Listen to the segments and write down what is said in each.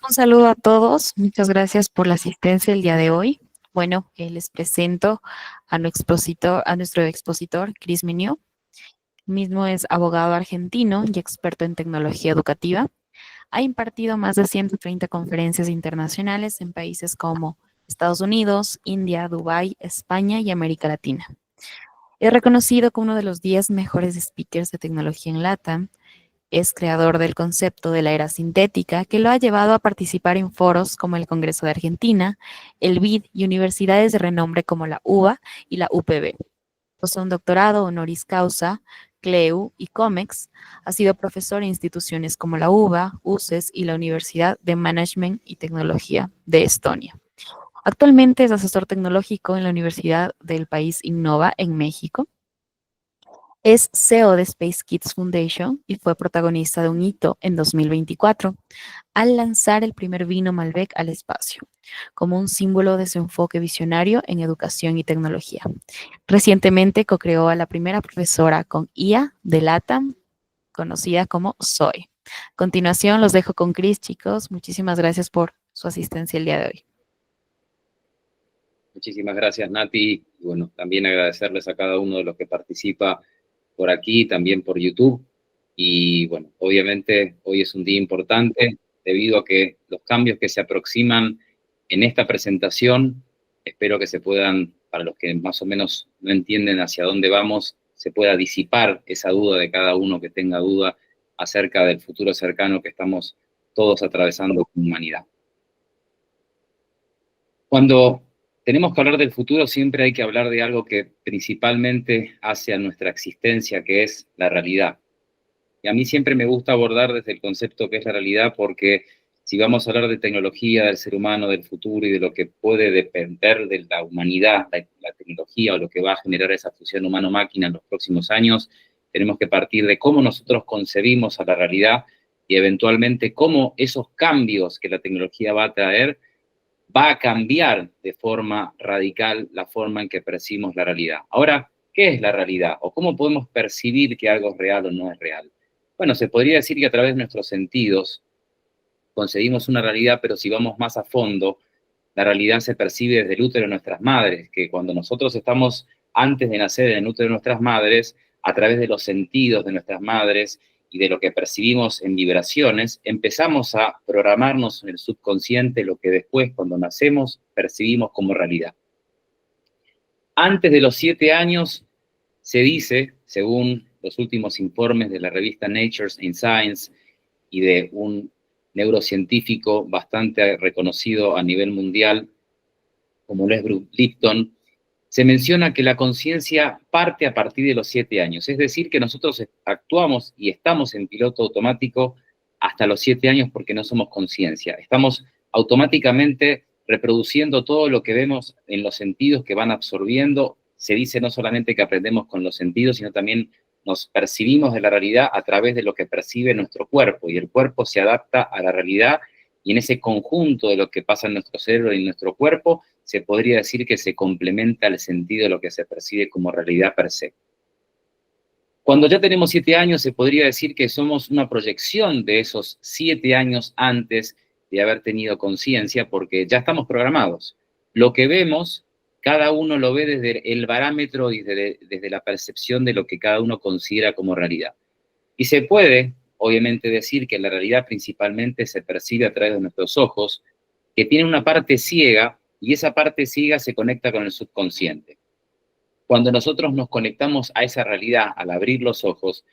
Un saludo a todos. Muchas gracias por la asistencia el día de hoy. Bueno, les presento a nuestro expositor, Chris Minio. Mismo es abogado argentino y experto en tecnología educativa. Ha impartido más de 130 conferencias internacionales en países como Estados Unidos, India, Dubái, España y América Latina. Es reconocido como uno de los 10 mejores speakers de tecnología en LATAM. Es creador del concepto de la era sintética, que lo ha llevado a participar en foros como el Congreso de Argentina, el BID y universidades de renombre como la UBA y la UPB. Posee un doctorado honoris causa, CLEU y COMEX. Ha sido profesor en instituciones como la UBA, UCES y la Universidad de Management y Tecnología de Estonia. Actualmente es asesor tecnológico en la Universidad del país Innova en México. Es CEO de Space Kids Foundation y fue protagonista de un hito en 2024 al lanzar el primer vino Malbec al espacio, como un símbolo de su enfoque visionario en educación y tecnología. Recientemente co-creó a la primera profesora con IA de LATAM, conocida como Zoe. A continuación, los dejo con Chris, chicos. Muchísimas gracias por su asistencia el día de hoy. Muchísimas gracias, Nati. Y bueno, también agradecerles a cada uno de los que participa por aquí, también por YouTube. Y bueno, obviamente hoy es un día importante debido a que los cambios que se aproximan en esta presentación, espero que se puedan, para los que más o menos no entienden hacia dónde vamos, se pueda disipar esa duda de cada uno que tenga duda acerca del futuro cercano que estamos todos atravesando como humanidad. Cuando tenemos que hablar del futuro, siempre hay que hablar de algo que principalmente hace a nuestra existencia, que es la realidad. Y a mí siempre me gusta abordar desde el concepto que es la realidad, porque si vamos a hablar de tecnología, del ser humano, del futuro y de lo que puede depender de la humanidad, la tecnología o lo que va a generar esa fusión humano-máquina en los próximos años, tenemos que partir de cómo nosotros concebimos a la realidad y eventualmente cómo esos cambios que la tecnología va a traer va a cambiar de forma radical la forma en que percibimos la realidad. Ahora, ¿qué es la realidad? ¿O cómo podemos percibir que algo es real o no es real? Bueno, se podría decir que a través de nuestros sentidos concebimos una realidad, pero si vamos más a fondo, la realidad se percibe desde el útero de nuestras madres, que cuando nosotros estamos antes de nacer en el útero de nuestras madres, a través de los sentidos de nuestras madres y de lo que percibimos en vibraciones, empezamos a programarnos en el subconsciente lo que después, cuando nacemos, percibimos como realidad. Antes de los 7 años, se dice, según los últimos informes de la revista Nature in Science y de un neurocientífico bastante reconocido a nivel mundial, como lo es Bruce Lipton, se menciona que la conciencia parte a partir de los 7 años. Es decir, que nosotros actuamos y estamos en piloto automático hasta los 7 años porque no somos conciencia. Estamos automáticamente reproduciendo todo lo que vemos en los sentidos que van absorbiendo. Se dice no solamente que aprendemos con los sentidos, sino también nos percibimos de la realidad a través de lo que percibe nuestro cuerpo, y el cuerpo se adapta a la realidad, y en ese conjunto de lo que pasa en nuestro cerebro y en nuestro cuerpo, se podría decir que se complementa el sentido de lo que se percibe como realidad per se. Cuando ya tenemos 7 años, se podría decir que somos una proyección de esos 7 años antes de haber tenido conciencia, porque ya estamos programados. Lo que vemos, cada uno lo ve desde el parámetro y desde la percepción de lo que cada uno considera como realidad. Y se puede, obviamente, decir que la realidad principalmente se percibe a través de nuestros ojos, que tiene una parte ciega, y esa parte ciega se conecta con el subconsciente. Cuando nosotros nos conectamos a esa realidad al abrir los ojos,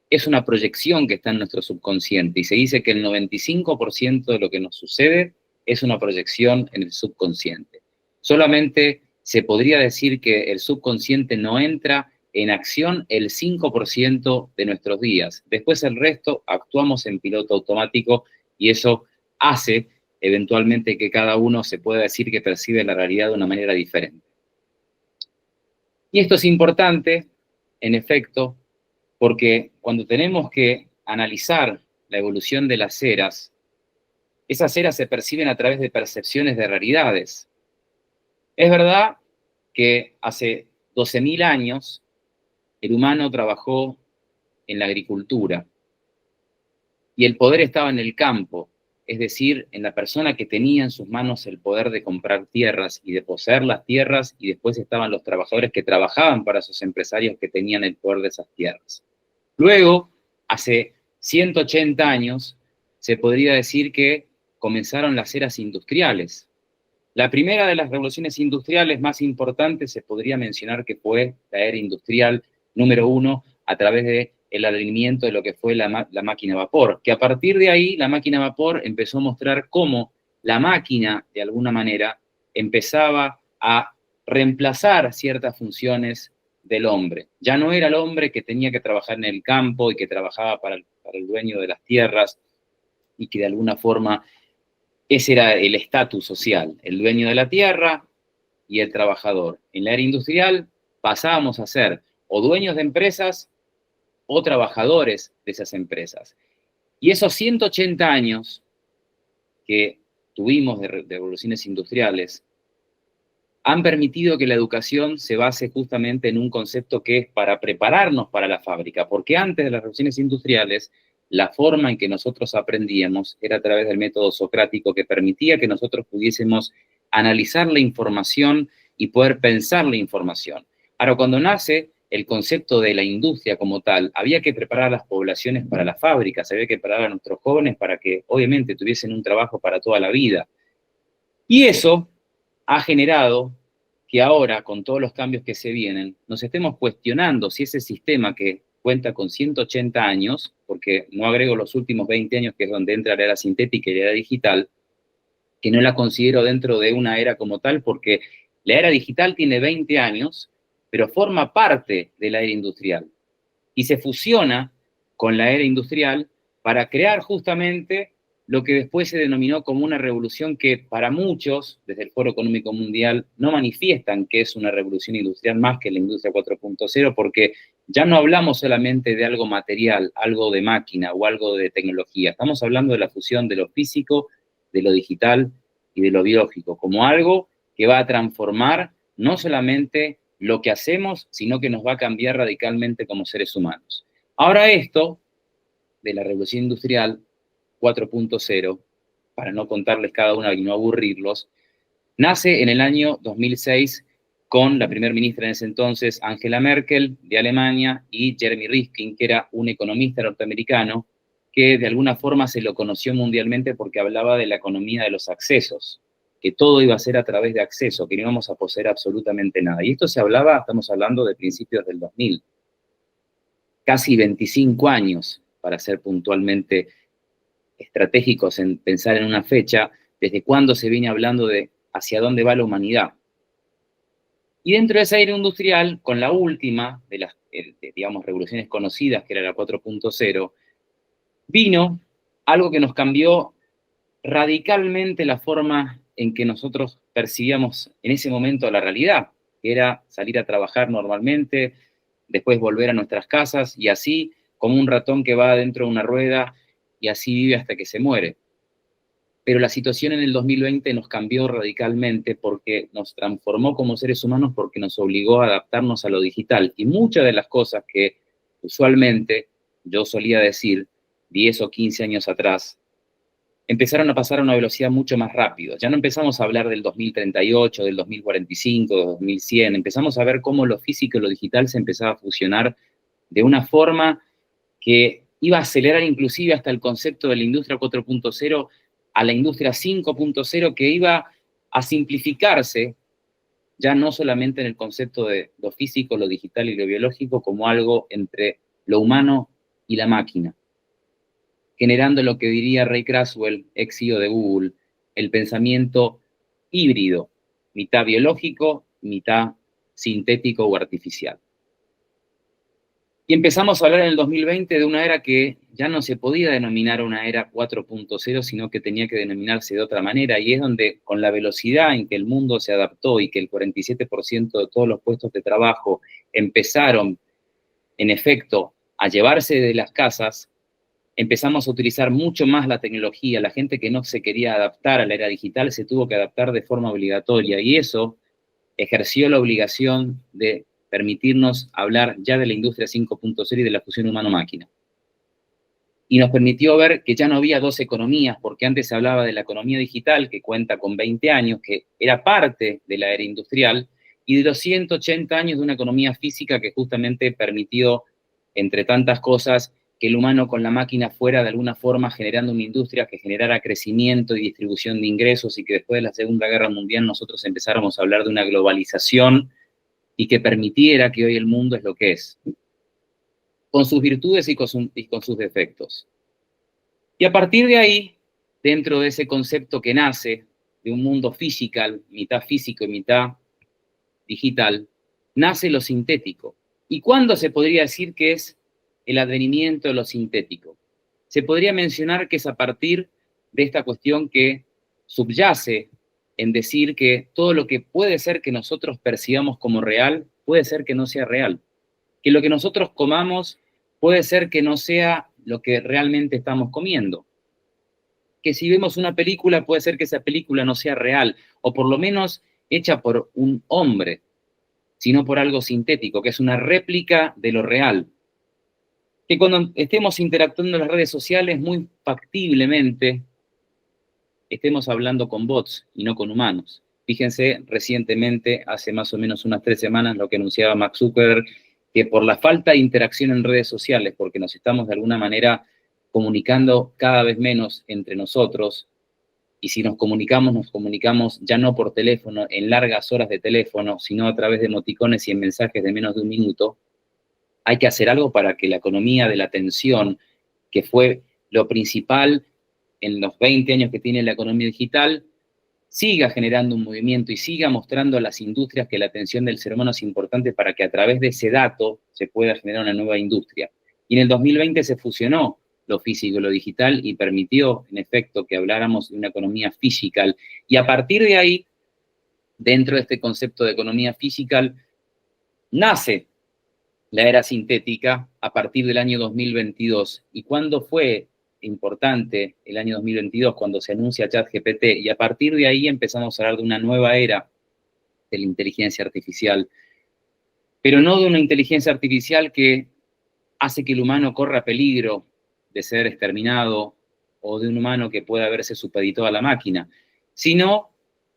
es una proyección que está en nuestro subconsciente, y se dice que el 95% de lo que nos sucede es una proyección en el subconsciente. Solamente se podría decir que el subconsciente no entra en acción el 5% de nuestros días. Después el resto actuamos en piloto automático, y eso hace eventualmente que cada uno se pueda decir que percibe la realidad de una manera diferente. Y esto es importante, en efecto, porque cuando tenemos que analizar la evolución de las eras, esas eras se perciben a través de percepciones de realidades. Es verdad que hace 12.000 años el humano trabajó en la agricultura y el poder estaba en el campo, es decir, en la persona que tenía en sus manos el poder de comprar tierras y de poseer las tierras, y después estaban los trabajadores que trabajaban para esos empresarios que tenían el poder de esas tierras. Luego, hace 180 años, se podría decir que comenzaron las eras industriales. La primera de las revoluciones industriales más importantes se podría mencionar que fue la era industrial número 1 a través del advenimiento de lo que fue la máquina a vapor, que a partir de ahí la máquina a vapor empezó a mostrar cómo la máquina, de alguna manera, empezaba a reemplazar ciertas funciones del hombre. Ya no era el hombre que tenía que trabajar en el campo y que trabajaba para el dueño de las tierras y que de alguna forma ese era el estatus social, el dueño de la tierra y el trabajador. En la era industrial pasábamos a ser o dueños de empresas o trabajadores de esas empresas. Y esos 180 años que tuvimos de revoluciones industriales han permitido que la educación se base justamente en un concepto que es para prepararnos para la fábrica, porque antes de las revoluciones industriales, la forma en que nosotros aprendíamos era a través del método socrático que permitía que nosotros pudiésemos analizar la información y poder pensar la información. Ahora, cuando nace el concepto de la industria como tal, había que preparar a las poblaciones para las fábricas, había que preparar a nuestros jóvenes para que obviamente tuviesen un trabajo para toda la vida. Y eso ha generado que ahora, con todos los cambios que se vienen, nos estemos cuestionando si ese sistema que cuenta con 180 años, porque no agrego los últimos 20 años, que es donde entra la era sintética y la era digital, que no la considero dentro de una era como tal, porque la era digital tiene 20 años, pero forma parte de la era industrial. Y se fusiona con la era industrial para crear justamente lo que después se denominó como una revolución que para muchos, desde el Foro Económico Mundial, no manifiestan que es una revolución industrial más que la industria 4.0, porque ya no hablamos solamente de algo material, algo de máquina o algo de tecnología. Estamos hablando de la fusión de lo físico, de lo digital y de lo biológico, como algo que va a transformar no solamente lo que hacemos, sino que nos va a cambiar radicalmente como seres humanos. Ahora esto, de la revolución industrial 4.0, para no contarles cada una y no aburrirlos, nace en el año 2006 con la primer ministra en ese entonces, Angela Merkel, de Alemania, y Jeremy Rifkin, que era un economista norteamericano, que de alguna forma se lo conoció mundialmente porque hablaba de la economía de los accesos, que todo iba a ser a través de acceso, que no íbamos a poseer absolutamente nada. Y esto se hablaba, estamos hablando de principios del 2000, casi 25 años, para ser puntualmente estratégicos en pensar en una fecha, desde cuándo se viene hablando de hacia dónde va la humanidad. Y dentro de esa era industrial, con la última de las, digamos, revoluciones conocidas, que era la 4.0, vino algo que nos cambió radicalmente la forma en que nosotros percibíamos en ese momento la realidad, que era salir a trabajar normalmente, después volver a nuestras casas y así, como un ratón que va dentro de una rueda y así vive hasta que se muere. Pero la situación en el 2020 nos cambió radicalmente porque nos transformó como seres humanos, porque nos obligó a adaptarnos a lo digital. Y muchas de las cosas que usualmente yo solía decir 10 o 15 años atrás, empezaron a pasar a una velocidad mucho más rápido. Ya no empezamos a hablar del 2038, del 2045, del 2100. Empezamos a ver cómo lo físico y lo digital se empezaba a fusionar de una forma que iba a acelerar inclusive hasta el concepto de la industria 4.0 a la industria 5.0, que iba a simplificarse ya no solamente en el concepto de lo físico, lo digital y lo biológico, como algo entre lo humano y la máquina, generando lo que diría Ray Kurzweil, ex CEO de Google, el pensamiento híbrido, mitad biológico, mitad sintético o artificial. Y empezamos a hablar en el 2020 de una era que ya no se podía denominar una era 4.0, sino que tenía que denominarse de otra manera, y es donde con la velocidad en que el mundo se adaptó y que el 47% de todos los puestos de trabajo empezaron, en efecto, a llevarse de las casas, empezamos a utilizar mucho más la tecnología. La gente que no se quería adaptar a la era digital se tuvo que adaptar de forma obligatoria, y eso ejerció la obligación de permitirnos hablar ya de la industria 5.0 y de la fusión humano-máquina. y nos permitió ver que ya no había dos economías, porque antes se hablaba de la economía digital, que cuenta con 20 años, que era parte de la era industrial, y de los 180 años de una economía física que justamente permitió, entre tantas cosas, que el humano con la máquina fuera de alguna forma generando una industria que generara crecimiento y distribución de ingresos, y que después de la Segunda Guerra Mundial nosotros empezáramos a hablar de una globalización y que permitiera que hoy el mundo es lo que es, con sus virtudes y con sus defectos. Y a partir de ahí, dentro de ese concepto que nace de un mundo mitad físico y mitad digital, nace lo sintético. ¿Y cuándo se podría decir que es el advenimiento de lo sintético? Se podría mencionar que es a partir de esta cuestión que subyace en decir que todo lo que puede ser que nosotros percibamos como real, puede ser que no sea real. Que lo que nosotros comamos puede ser que no sea lo que realmente estamos comiendo. Que si vemos una película, puede ser que esa película no sea real, o por lo menos hecha por un hombre, sino por algo sintético, que es una réplica de lo real. Que cuando estemos interactuando en las redes sociales, muy factiblemente estemos hablando con bots y no con humanos. Fíjense, recientemente, hace más o menos unas 3 semanas, lo que anunciaba Mark Zuckerberg, que por la falta de interacción en redes sociales, porque nos estamos de alguna manera comunicando cada vez menos entre nosotros, y si nos comunicamos ya no por teléfono, en largas horas de teléfono, sino a través de emoticones y en mensajes de menos de un minuto, hay que hacer algo para que la economía de la atención, que fue lo principal en los 20 años que tiene la economía digital, siga generando un movimiento y siga mostrando a las industrias que la atención del ser humano es importante para que a través de ese dato se pueda generar una nueva industria. Y en el 2020 se fusionó lo físico y lo digital y permitió, en efecto, que habláramos de una economía física. Y a partir de ahí, dentro de este concepto de economía física, nace la era sintética a partir del año 2022. ¿Y cuándo fue importante el año 2022? Cuando se anuncia ChatGPT, y a partir de ahí empezamos a hablar de una nueva era de la inteligencia artificial, pero no de una inteligencia artificial que hace que el humano corra peligro de ser exterminado o de un humano que pueda verse supeditado a la máquina, sino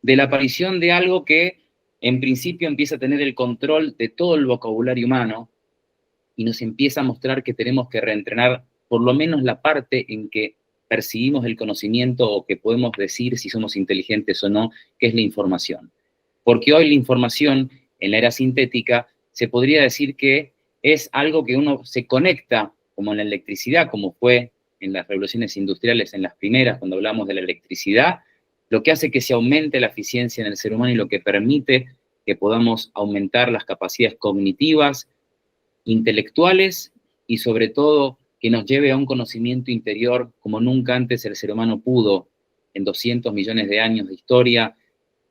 de la aparición de algo que en principio empieza a tener el control de todo el vocabulario humano y nos empieza a mostrar que tenemos que reentrenar por lo menos la parte en que percibimos el conocimiento o que podemos decir si somos inteligentes o no, que es la información. Porque hoy la información, en la era sintética, se podría decir que es algo que uno se conecta, como en la electricidad, como fue en las revoluciones industriales, en las primeras, cuando hablamos de la electricidad, lo que hace que se aumente la eficiencia en el ser humano y lo que permite que podamos aumentar las capacidades cognitivas, intelectuales y sobre todo que nos lleve a un conocimiento interior como nunca antes el ser humano pudo en 200 millones de años de historia,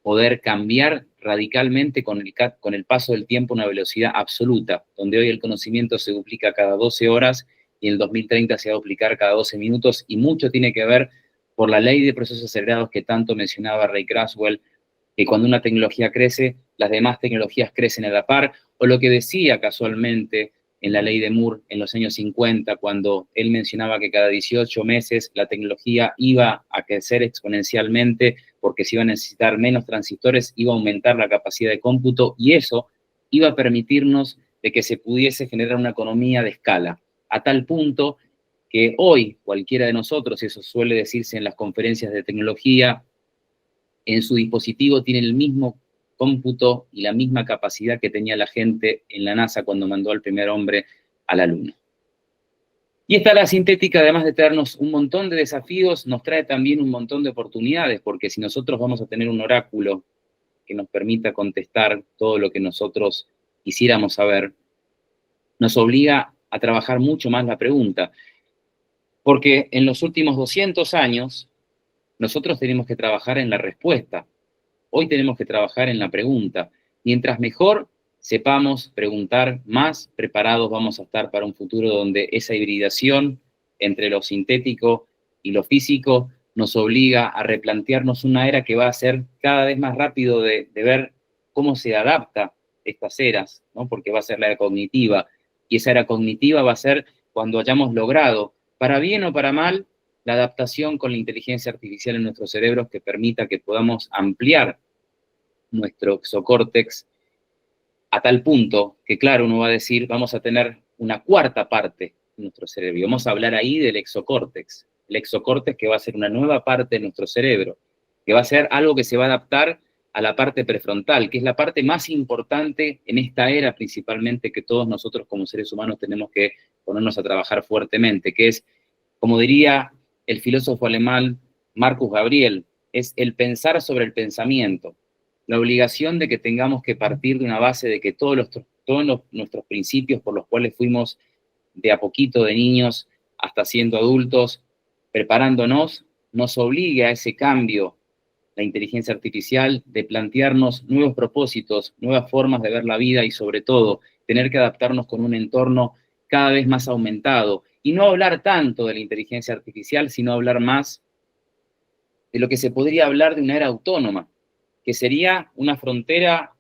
poder cambiar radicalmente con el paso del tiempo a una velocidad absoluta, donde hoy el conocimiento se duplica cada 12 horas y en el 2030 se va a duplicar cada 12 minutos, y mucho tiene que ver por la ley de procesos acelerados que tanto mencionaba Ray Kurzweil, que cuando una tecnología crece, las demás tecnologías crecen a la par, o lo que decía casualmente en la ley de Moore en los años 50, cuando él mencionaba que cada 18 meses la tecnología iba a crecer exponencialmente porque se iba a necesitar menos transistores, iba a aumentar la capacidad de cómputo, y eso iba a permitirnos de que se pudiese generar una economía de escala, a tal punto que hoy cualquiera de nosotros, y eso suele decirse en las conferencias de tecnología, en su dispositivo tiene el mismo cómputo y la misma capacidad que tenía la gente en la NASA cuando mandó al primer hombre a la Luna. Y esta la sintética, además de traernos un montón de desafíos, nos trae también un montón de oportunidades, porque si nosotros vamos a tener un oráculo que nos permita contestar todo lo que nosotros quisiéramos saber, nos obliga a trabajar mucho más la pregunta. Porque en los últimos 200 años, nosotros tenemos que trabajar en la respuesta. Hoy tenemos que trabajar en la pregunta. Mientras mejor sepamos preguntar, más preparados vamos a estar para un futuro donde esa hibridación entre lo sintético y lo físico nos obliga a replantearnos una era que va a ser cada vez más rápido de ver cómo se adapta estas eras, ¿no? Porque va a ser la era cognitiva, y esa era cognitiva va a ser cuando hayamos logrado para bien o para mal, la adaptación con la inteligencia artificial en nuestros cerebros que permita que podamos ampliar nuestro exocórtex a tal punto que, claro, uno va a decir, vamos a tener una cuarta parte de nuestro cerebro. Y vamos a hablar ahí del exocórtex. El exocórtex que va a ser una nueva parte de nuestro cerebro, que va a ser algo que se va a adaptar a la parte prefrontal, que es la parte más importante en esta era principalmente que todos nosotros como seres humanos tenemos que ponernos a trabajar fuertemente, que es, como diría el filósofo alemán Marcus Gabriel, es el pensar sobre el pensamiento. La obligación de que tengamos que partir de una base de que todos nuestros principios por los cuales fuimos de a poquito de niños hasta siendo adultos, preparándonos, nos obligue a ese cambio, la inteligencia artificial, de plantearnos nuevos propósitos, nuevas formas de ver la vida y sobre todo tener que adaptarnos con un entorno cada vez más aumentado y no hablar tanto de la inteligencia artificial, sino hablar más de lo que se podría hablar de una era autónoma, que sería una frontera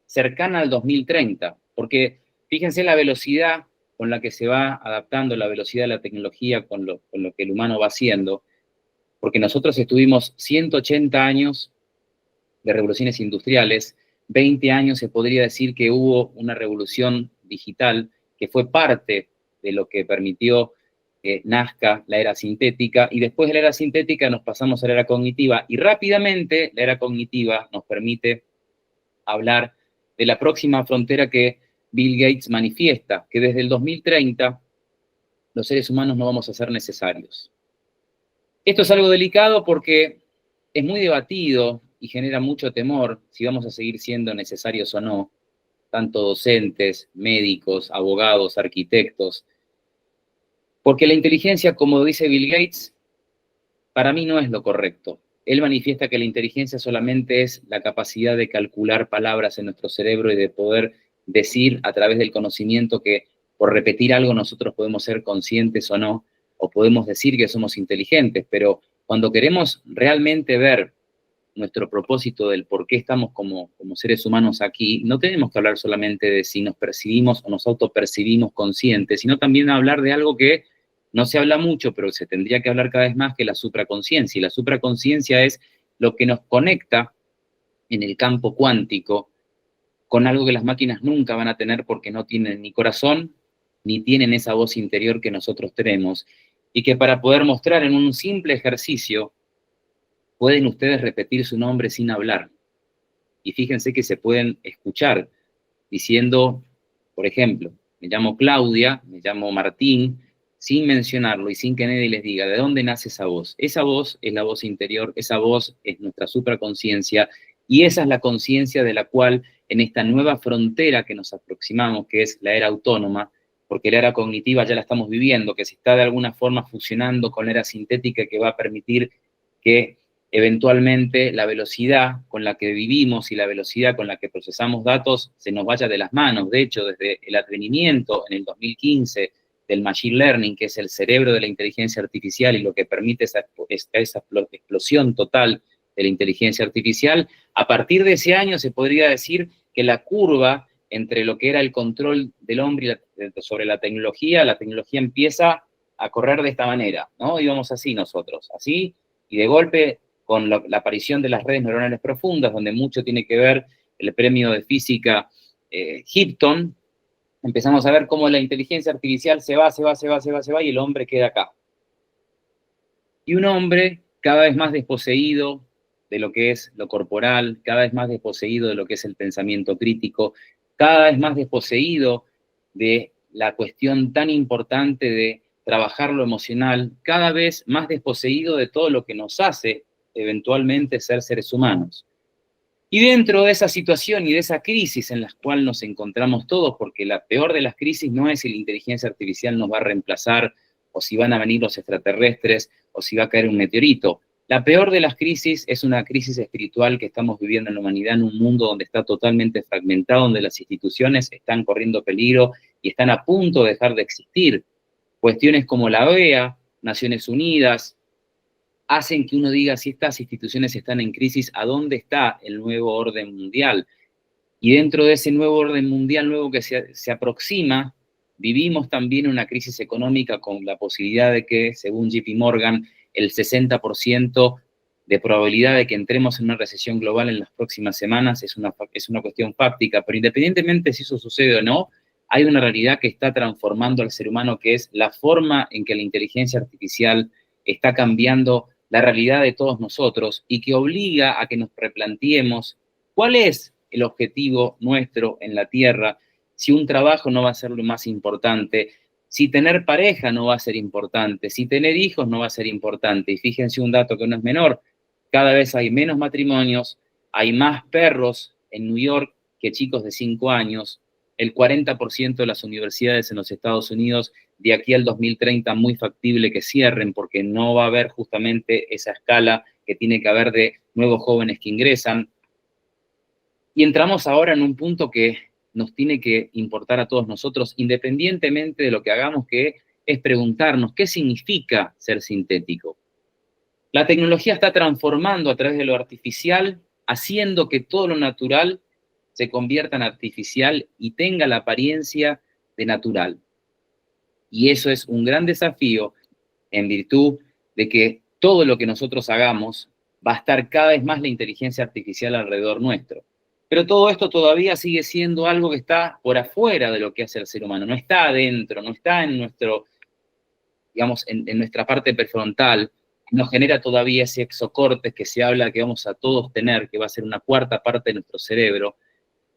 cercana al 2030, porque fíjense la velocidad con la que se va adaptando, la velocidad de la tecnología con lo que el humano va haciendo, porque nosotros estuvimos 180 años de revoluciones industriales, 20 años se podría decir que hubo una revolución digital que fue parte de lo que permitió que nazca la era sintética, y después de la era sintética nos pasamos a la era cognitiva, y rápidamente la era cognitiva nos permite hablar de la próxima frontera que Bill Gates manifiesta, que desde el 2030 los seres humanos no vamos a ser necesarios. Esto es algo delicado porque es muy debatido y genera mucho temor si vamos a seguir siendo necesarios o no, tanto docentes, médicos, abogados, arquitectos, porque la inteligencia, como dice Bill Gates, para mí no es lo correcto. Él manifiesta que la inteligencia solamente es la capacidad de calcular palabras en nuestro cerebro y de poder decir a través del conocimiento que por repetir algo nosotros podemos ser conscientes o no, o podemos decir que somos inteligentes, pero cuando queremos realmente ver nuestro propósito del por qué estamos como seres humanos aquí, no tenemos que hablar solamente de si nos percibimos o nos autopercibimos conscientes, sino también hablar de algo que no se habla mucho, pero se tendría que hablar cada vez más, que la supraconciencia. Y la supraconciencia es lo que nos conecta en el campo cuántico con algo que las máquinas nunca van a tener porque no tienen ni corazón, ni tienen esa voz interior que nosotros tenemos, y que para poder mostrar en un simple ejercicio, pueden ustedes repetir su nombre sin hablar. Y fíjense que se pueden escuchar diciendo, por ejemplo, me llamo Claudia, me llamo Martín, sin mencionarlo y sin que nadie les diga de dónde nace esa voz. Esa voz es la voz interior, esa voz es nuestra supraconciencia, y esa es la conciencia de la cual en esta nueva frontera que nos aproximamos, que es la era autónoma, porque la era cognitiva ya la estamos viviendo, que se está de alguna forma fusionando con la era sintética, que va a permitir que eventualmente la velocidad con la que vivimos y la velocidad con la que procesamos datos se nos vaya de las manos. De hecho, desde el advenimiento en el 2015 del Machine Learning, que es el cerebro de la inteligencia artificial y lo que permite esa explosión total de la inteligencia artificial, a partir de ese año se podría decir que la curva entre lo que era el control del hombre sobre la tecnología empieza a correr de esta manera, ¿no? Íbamos así nosotros, así, y de golpe, con la aparición de las redes neuronales profundas, donde mucho tiene que ver el premio de física Hipton, empezamos a ver cómo la inteligencia artificial se va, y el hombre queda acá. Y un hombre cada vez más desposeído de lo que es lo corporal, cada vez más desposeído de lo que es el pensamiento crítico, cada vez más desposeído de la cuestión tan importante de trabajar lo emocional, cada vez más desposeído de todo lo que nos hace eventualmente ser seres humanos. Y dentro de esa situación y de esa crisis en la cual nos encontramos todos, porque la peor de las crisis no es si la inteligencia artificial nos va a reemplazar, o si van a venir los extraterrestres, o si va a caer un meteorito. La peor de las crisis es una crisis espiritual que estamos viviendo en la humanidad, en un mundo donde está totalmente fragmentado, donde las instituciones están corriendo peligro y están a punto de dejar de existir. Cuestiones como la OEA, Naciones Unidas, hacen que uno diga, si estas instituciones están en crisis, ¿a dónde está el nuevo orden mundial? Y dentro de ese nuevo orden mundial nuevo que se aproxima, vivimos también una crisis económica con la posibilidad de que, según JP Morgan, el 60% de probabilidad de que entremos en una recesión global en las próximas semanas es una cuestión fáctica, pero independientemente si eso sucede o no, hay una realidad que está transformando al ser humano, que es la forma en que la inteligencia artificial está cambiando la realidad de todos nosotros y que obliga a que nos replanteemos cuál es el objetivo nuestro en la Tierra, si un trabajo no va a ser lo más importante, si tener pareja no va a ser importante, si tener hijos no va a ser importante. Y fíjense un dato que no es menor, cada vez hay menos matrimonios, hay más perros en New York que chicos de 5 años, el 40% de las universidades en los Estados Unidos de aquí al 2030 muy factible que cierren porque no va a haber justamente esa escala que tiene que haber de nuevos jóvenes que ingresan. Y entramos ahora en un punto que nos tiene que importar a todos nosotros, independientemente de lo que hagamos, que es preguntarnos qué significa ser sintético. La tecnología está transformando a través de lo artificial, haciendo que todo lo natural se convierta en artificial y tenga la apariencia de natural. Y eso es un gran desafío en virtud de que todo lo que nosotros hagamos va a estar cada vez más la inteligencia artificial alrededor nuestro. Pero todo esto todavía sigue siendo algo que está por afuera de lo que hace el ser humano, no está adentro, no está en nuestro, digamos, en nuestra parte prefrontal, nos genera todavía ese exocortes que se habla que vamos a todos tener, que va a ser una cuarta parte de nuestro cerebro,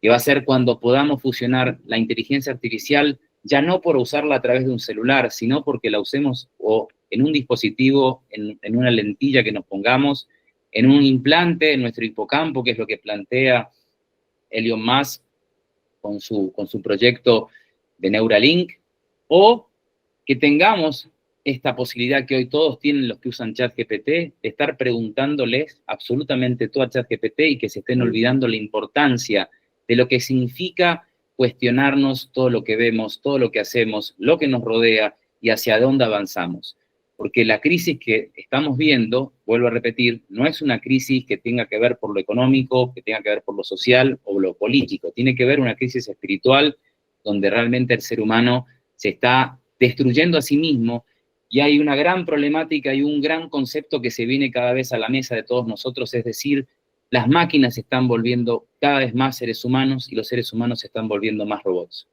que va a ser cuando podamos fusionar la inteligencia artificial, ya no por usarla a través de un celular, sino porque la usemos o en un dispositivo, en una lentilla que nos pongamos, en un implante, en nuestro hipocampo, que es lo que plantea Elon Musk con su proyecto de Neuralink, o que tengamos esta posibilidad que hoy todos tienen los que usan ChatGPT, de estar preguntándoles absolutamente todo a ChatGPT y que se estén olvidando la importancia de lo que significa cuestionarnos todo lo que vemos, todo lo que hacemos, lo que nos rodea y hacia dónde avanzamos. Porque la crisis que estamos viendo, vuelvo a repetir, no es una crisis que tenga que ver por lo económico, que tenga que ver por lo social o lo político. Tiene que ver una crisis espiritual donde realmente el ser humano se está destruyendo a sí mismo y hay una gran problemática y un gran concepto que se viene cada vez a la mesa de todos nosotros, es decir, las máquinas se están volviendo cada vez más seres humanos y los seres humanos se están volviendo más robots.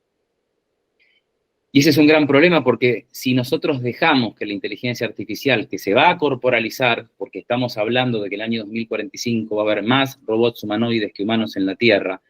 Y ese es un gran problema porque si nosotros dejamos que la inteligencia artificial, que se va a corporalizar, porque estamos hablando de que el año 2045 va a haber más robots humanoides que humanos en la Tierra,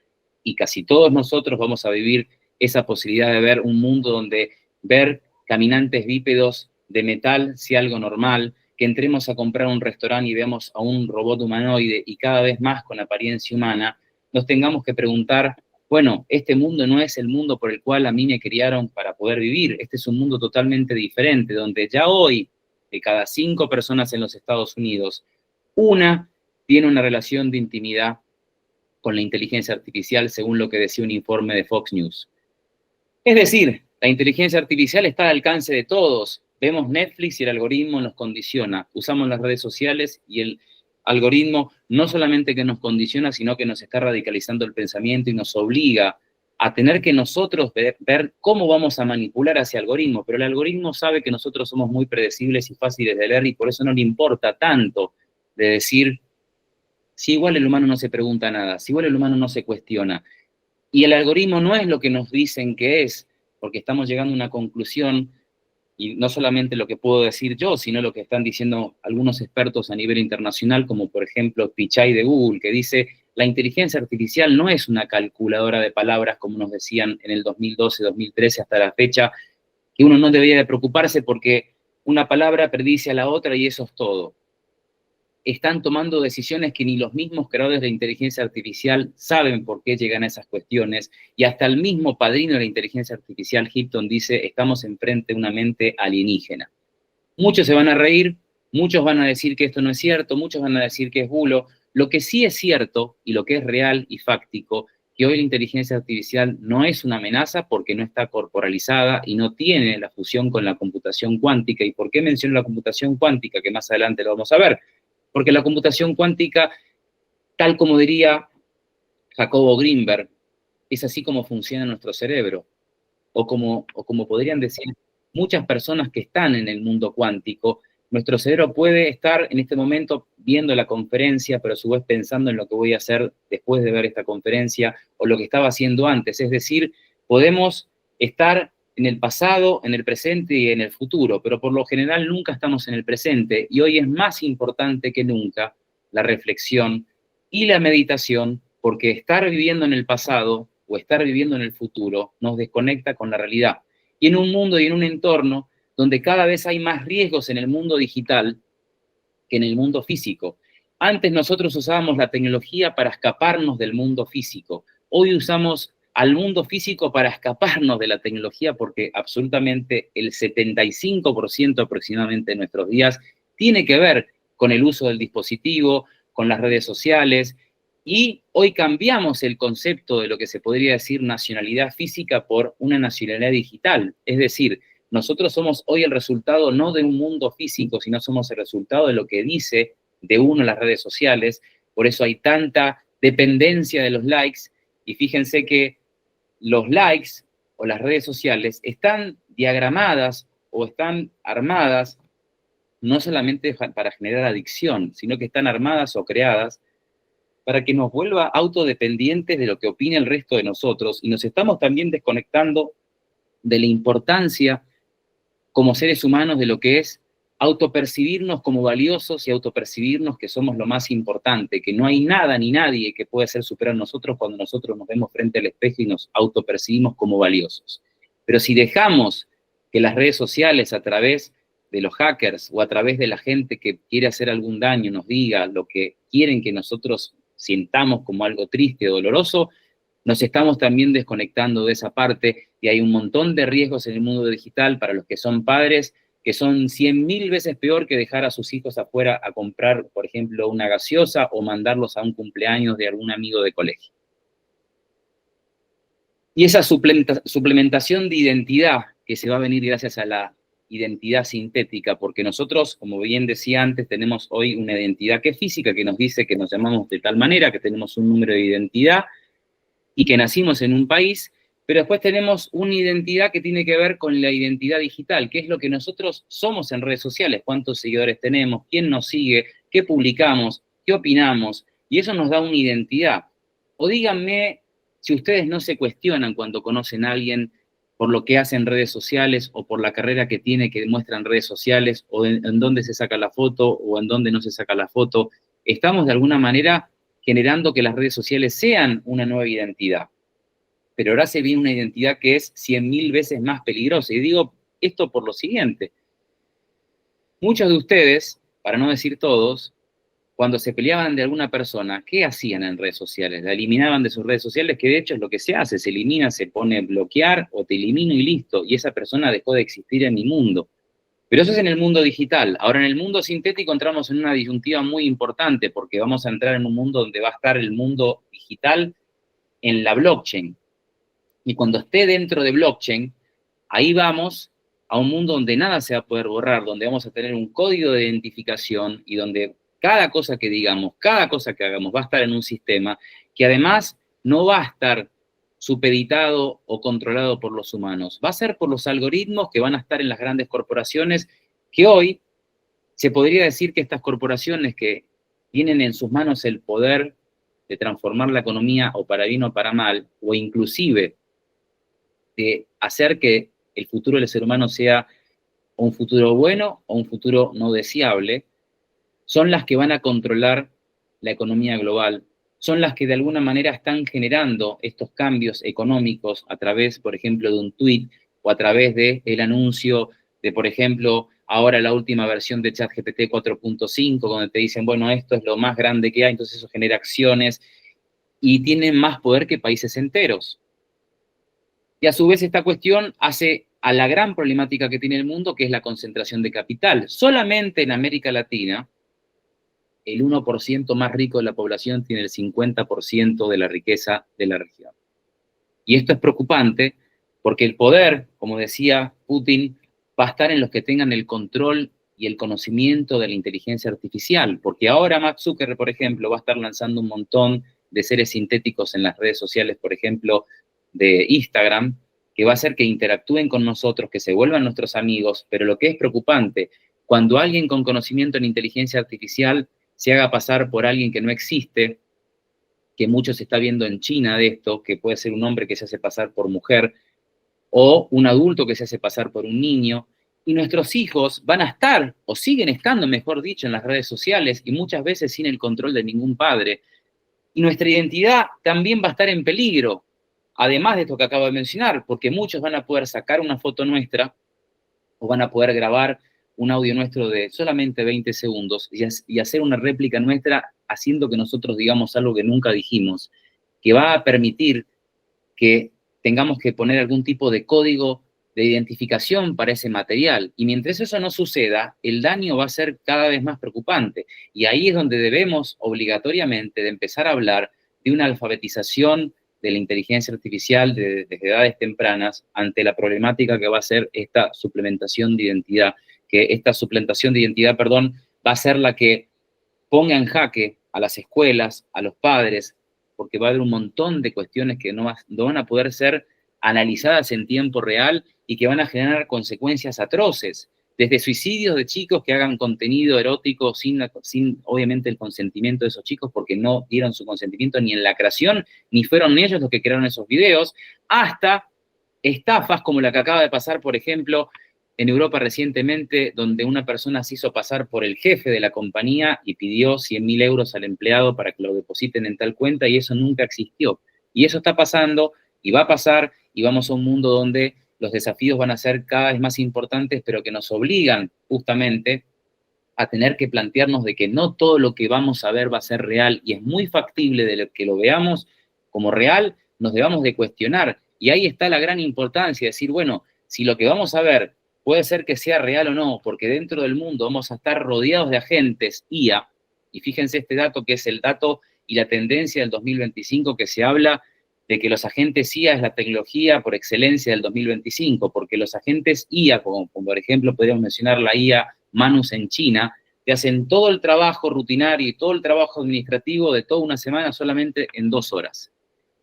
y casi todos nosotros vamos a vivir esa posibilidad de ver un mundo donde ver caminantes bípedos de metal sea algo normal, que entremos a comprar un restaurante y veamos a un robot humanoide y cada vez más con apariencia humana, nos tengamos que preguntar, bueno, este mundo no es el mundo por el cual a mí me criaron para poder vivir, este es un mundo totalmente diferente, donde ya hoy, de cada 5 personas en los Estados Unidos, una tiene una relación de intimidad con la inteligencia artificial, según lo que decía un informe de Fox News. Es decir, la inteligencia artificial está al alcance de todos. Vemos Netflix y el algoritmo nos condiciona. Usamos las redes sociales y el algoritmo no solamente que nos condiciona, sino que nos está radicalizando el pensamiento y nos obliga a tener que nosotros ver cómo vamos a manipular a ese algoritmo. Pero el algoritmo sabe que nosotros somos muy predecibles y fáciles de leer y por eso no le importa tanto de decir, si igual el humano no se pregunta nada, si igual el humano no se cuestiona. Y el algoritmo no es lo que nos dicen que es, porque estamos llegando a una conclusión, y no solamente lo que puedo decir yo, sino lo que están diciendo algunos expertos a nivel internacional, como por ejemplo Pichai de Google, que dice, la inteligencia artificial no es una calculadora de palabras, como nos decían en el 2012, 2013, hasta la fecha, que uno no debería de preocuparse porque una palabra predice a la otra y eso es todo. Están tomando decisiones que ni los mismos creadores de inteligencia artificial saben por qué llegan a esas cuestiones, y hasta el mismo padrino de la inteligencia artificial, Hinton, dice, estamos enfrente de una mente alienígena. Muchos se van a reír, muchos van a decir que esto no es cierto, muchos van a decir que es bulo. Lo que sí es cierto, y lo que es real y fáctico, que hoy la inteligencia artificial no es una amenaza porque no está corporalizada y no tiene la fusión con la computación cuántica. ¿Y por qué menciono la computación cuántica? Que más adelante lo vamos a ver. Porque la computación cuántica, tal como diría Jacobo Grinberg, es así como funciona nuestro cerebro. o como podrían decir muchas personas que están en el mundo cuántico, nuestro cerebro puede estar en este momento viendo la conferencia, pero a su vez pensando en lo que voy a hacer después de ver esta conferencia o lo que estaba haciendo antes. Es decir, podemos estar en el pasado, en el presente y en el futuro, pero por lo general nunca estamos en el presente y hoy es más importante que nunca la reflexión y la meditación, porque estar viviendo en el pasado o estar viviendo en el futuro nos desconecta con la realidad. Y en un mundo y en un entorno donde cada vez hay más riesgos en el mundo digital que en el mundo físico. Antes nosotros usábamos la tecnología para escaparnos del mundo físico. Hoy usamos al mundo físico para escaparnos de la tecnología porque absolutamente el 75% aproximadamente de nuestros días tiene que ver con el uso del dispositivo, con las redes sociales, y hoy cambiamos el concepto de lo que se podría decir nacionalidad física por una nacionalidad digital. Es decir, nosotros somos hoy el resultado no de un mundo físico, sino somos el resultado de lo que dice de uno en las redes sociales. Por eso hay tanta dependencia de los likes. Y fíjense que los likes o las redes sociales están diagramadas o están armadas no solamente para generar adicción, sino que están armadas o creadas para que nos vuelva autodependientes de lo que opine el resto de nosotros, y nos estamos también desconectando de la importancia como seres humanos de lo que es autopercibirnos como valiosos y autopercibirnos que somos lo más importante, que no hay nada ni nadie que pueda ser superior a nosotros cuando nosotros nos vemos frente al espejo y nos autopercibimos como valiosos. Pero si dejamos que las redes sociales, a través de los hackers o a través de la gente que quiere hacer algún daño, nos diga lo que quieren que nosotros sintamos como algo triste o doloroso, nos estamos también desconectando de esa parte, y hay un montón de riesgos en el mundo digital para los que son padres, que son 100.000 veces peor que dejar a sus hijos afuera a comprar, por ejemplo, una gaseosa o mandarlos a un cumpleaños de algún amigo de colegio. Y esa suplementación de identidad que se va a venir gracias a la identidad sintética, porque nosotros, como bien decía antes, tenemos hoy una identidad que es física, que nos dice que nos llamamos de tal manera, que tenemos un número de identidad y que nacimos en un país, pero después tenemos una identidad que tiene que ver con la identidad digital, que es lo que nosotros somos en redes sociales, cuántos seguidores tenemos, quién nos sigue, qué publicamos, qué opinamos, y eso nos da una identidad. O díganme si ustedes no se cuestionan cuando conocen a alguien por lo que hace en redes sociales o por la carrera que tiene que demuestra en redes sociales, o en dónde se saca la foto o en dónde no se saca la foto. Estamos de alguna manera generando que las redes sociales sean una nueva identidad. Pero ahora se viene una identidad que es 100.000 veces más peligrosa. Y digo esto por lo siguiente. Muchos de ustedes, para no decir todos, cuando se peleaban de alguna persona, ¿qué hacían en redes sociales? La eliminaban de sus redes sociales, que de hecho es lo que se hace, se elimina, se pone bloquear o te elimino y listo, y esa persona dejó de existir en mi mundo. Pero eso es en el mundo digital. Ahora, en el mundo sintético entramos en una disyuntiva muy importante, porque vamos a entrar en un mundo donde va a estar el mundo digital en la blockchain. Y cuando esté dentro de blockchain, ahí vamos a un mundo donde nada se va a poder borrar, donde vamos a tener un código de identificación y donde cada cosa que digamos, cada cosa que hagamos va a estar en un sistema que además no va a estar supeditado o controlado por los humanos. Va a ser por los algoritmos que van a estar en las grandes corporaciones, que hoy se podría decir que estas corporaciones que tienen en sus manos el poder de transformar la economía o para bien o para mal, o inclusive de hacer que el futuro del ser humano sea un futuro bueno o un futuro no deseable, son las que van a controlar la economía global, son las que de alguna manera están generando estos cambios económicos a través, por ejemplo, de un tweet o a través del anuncio de, por ejemplo, ahora la última versión de ChatGPT 4.5, donde te dicen, bueno, esto es lo más grande que hay, entonces eso genera acciones y tienen más poder que países enteros. Y a su vez esta cuestión hace a la gran problemática que tiene el mundo, que es la concentración de capital. Solamente en América Latina, el 1% más rico de la población tiene el 50% de la riqueza de la región. Y esto es preocupante porque el poder, como decía Putin, va a estar en los que tengan el control y el conocimiento de la inteligencia artificial, porque ahora Mark Zuckerberg, por ejemplo, va a estar lanzando un montón de seres sintéticos en las redes sociales, por ejemplo, de Instagram, que va a hacer que interactúen con nosotros, que se vuelvan nuestros amigos, pero lo que es preocupante, cuando alguien con conocimiento en inteligencia artificial se haga pasar por alguien que no existe, que mucho se está viendo en China de esto, que puede ser un hombre que se hace pasar por mujer, o un adulto que se hace pasar por un niño, y nuestros hijos van a estar, o siguen estando, mejor dicho, en las redes sociales, y muchas veces sin el control de ningún padre. Y nuestra identidad también va a estar en peligro, además de esto que acabo de mencionar, porque muchos van a poder sacar una foto nuestra o van a poder grabar un audio nuestro de solamente 20 segundos y hacer una réplica nuestra haciendo que nosotros digamos algo que nunca dijimos, que va a permitir que tengamos que poner algún tipo de código de identificación para ese material. Y mientras eso no suceda, el daño va a ser cada vez más preocupante. Y ahí es donde debemos obligatoriamente de empezar a hablar de una alfabetización de la inteligencia artificial desde edades tempranas ante la problemática que va a ser esta suplementación de identidad, va a ser la que ponga en jaque a las escuelas, a los padres, porque va a haber un montón de cuestiones que no van a poder ser analizadas en tiempo real y que van a generar consecuencias atroces, desde suicidios de chicos que hagan contenido erótico sin obviamente el consentimiento de esos chicos, porque no dieron su consentimiento ni en la creación, ni fueron ellos los que crearon esos videos, hasta estafas como la que acaba de pasar, por ejemplo, en Europa recientemente, donde una persona se hizo pasar por el jefe de la compañía y pidió 100.000 euros al empleado para que lo depositen en tal cuenta, y eso nunca existió. Y eso está pasando y va a pasar, y vamos a un mundo donde los desafíos van a ser cada vez más importantes, pero que nos obligan justamente a tener que plantearnos de que no todo lo que vamos a ver va a ser real, y es muy factible de que lo veamos como real, nos debamos de cuestionar. Y ahí está la gran importancia, de decir, bueno, si lo que vamos a ver puede ser que sea real o no, porque dentro del mundo vamos a estar rodeados de agentes IA, y fíjense este dato que es el dato y la tendencia del 2025, que se habla de que los agentes IA es la tecnología por excelencia del 2025, porque los agentes IA, como por ejemplo podríamos mencionar la IA Manus en China, te hacen todo el trabajo rutinario y todo el trabajo administrativo de toda una semana solamente en 2 horas.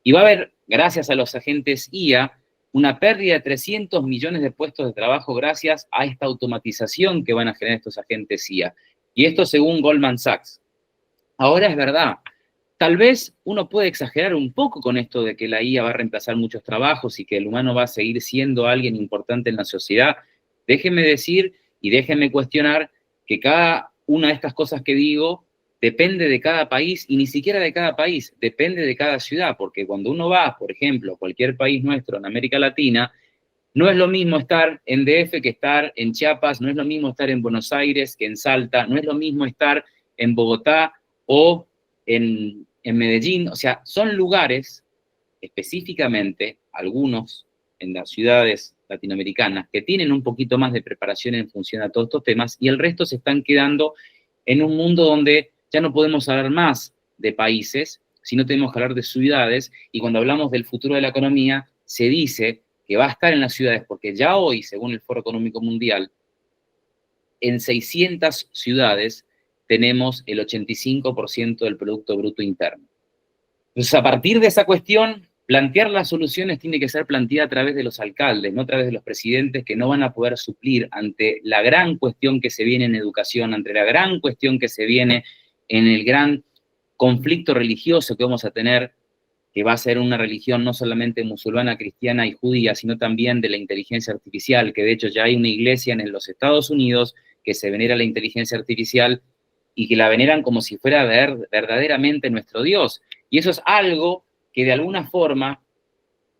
Y va a haber, gracias a los agentes IA, una pérdida de 300 millones de puestos de trabajo gracias a esta automatización que van a generar estos agentes IA. Y esto según Goldman Sachs. Ahora es verdad, tal vez uno puede exagerar un poco con esto de que la IA va a reemplazar muchos trabajos y que el humano va a seguir siendo alguien importante en la sociedad. Déjenme decir y déjenme cuestionar que cada una de estas cosas que digo depende de cada país, y ni siquiera de cada país, depende de cada ciudad, porque cuando uno va, por ejemplo, a cualquier país nuestro en América Latina, no es lo mismo estar en DF que estar en Chiapas, no es lo mismo estar en Buenos Aires que en Salta, no es lo mismo estar en Bogotá o en Medellín. O sea, son lugares, específicamente algunos en las ciudades latinoamericanas, que tienen un poquito más de preparación en función a todos estos temas, y el resto se están quedando en un mundo donde ya no podemos hablar más de países, sino tenemos que hablar de ciudades, y cuando hablamos del futuro de la economía, se dice que va a estar en las ciudades, porque ya hoy, según el Foro Económico Mundial, en 600 ciudades tenemos el 85% del Producto Bruto Interno. Entonces, a partir de esa cuestión, plantear las soluciones tiene que ser planteada a través de los alcaldes, no a través de los presidentes, que no van a poder suplir ante la gran cuestión que se viene en educación, ante la gran cuestión que se viene en el gran conflicto religioso que vamos a tener, que va a ser una religión no solamente musulmana, cristiana y judía, sino también de la inteligencia artificial, que de hecho ya hay una iglesia en los Estados Unidos que se venera la inteligencia artificial y que la veneran como si fuera verdaderamente nuestro Dios. Y eso es algo que de alguna forma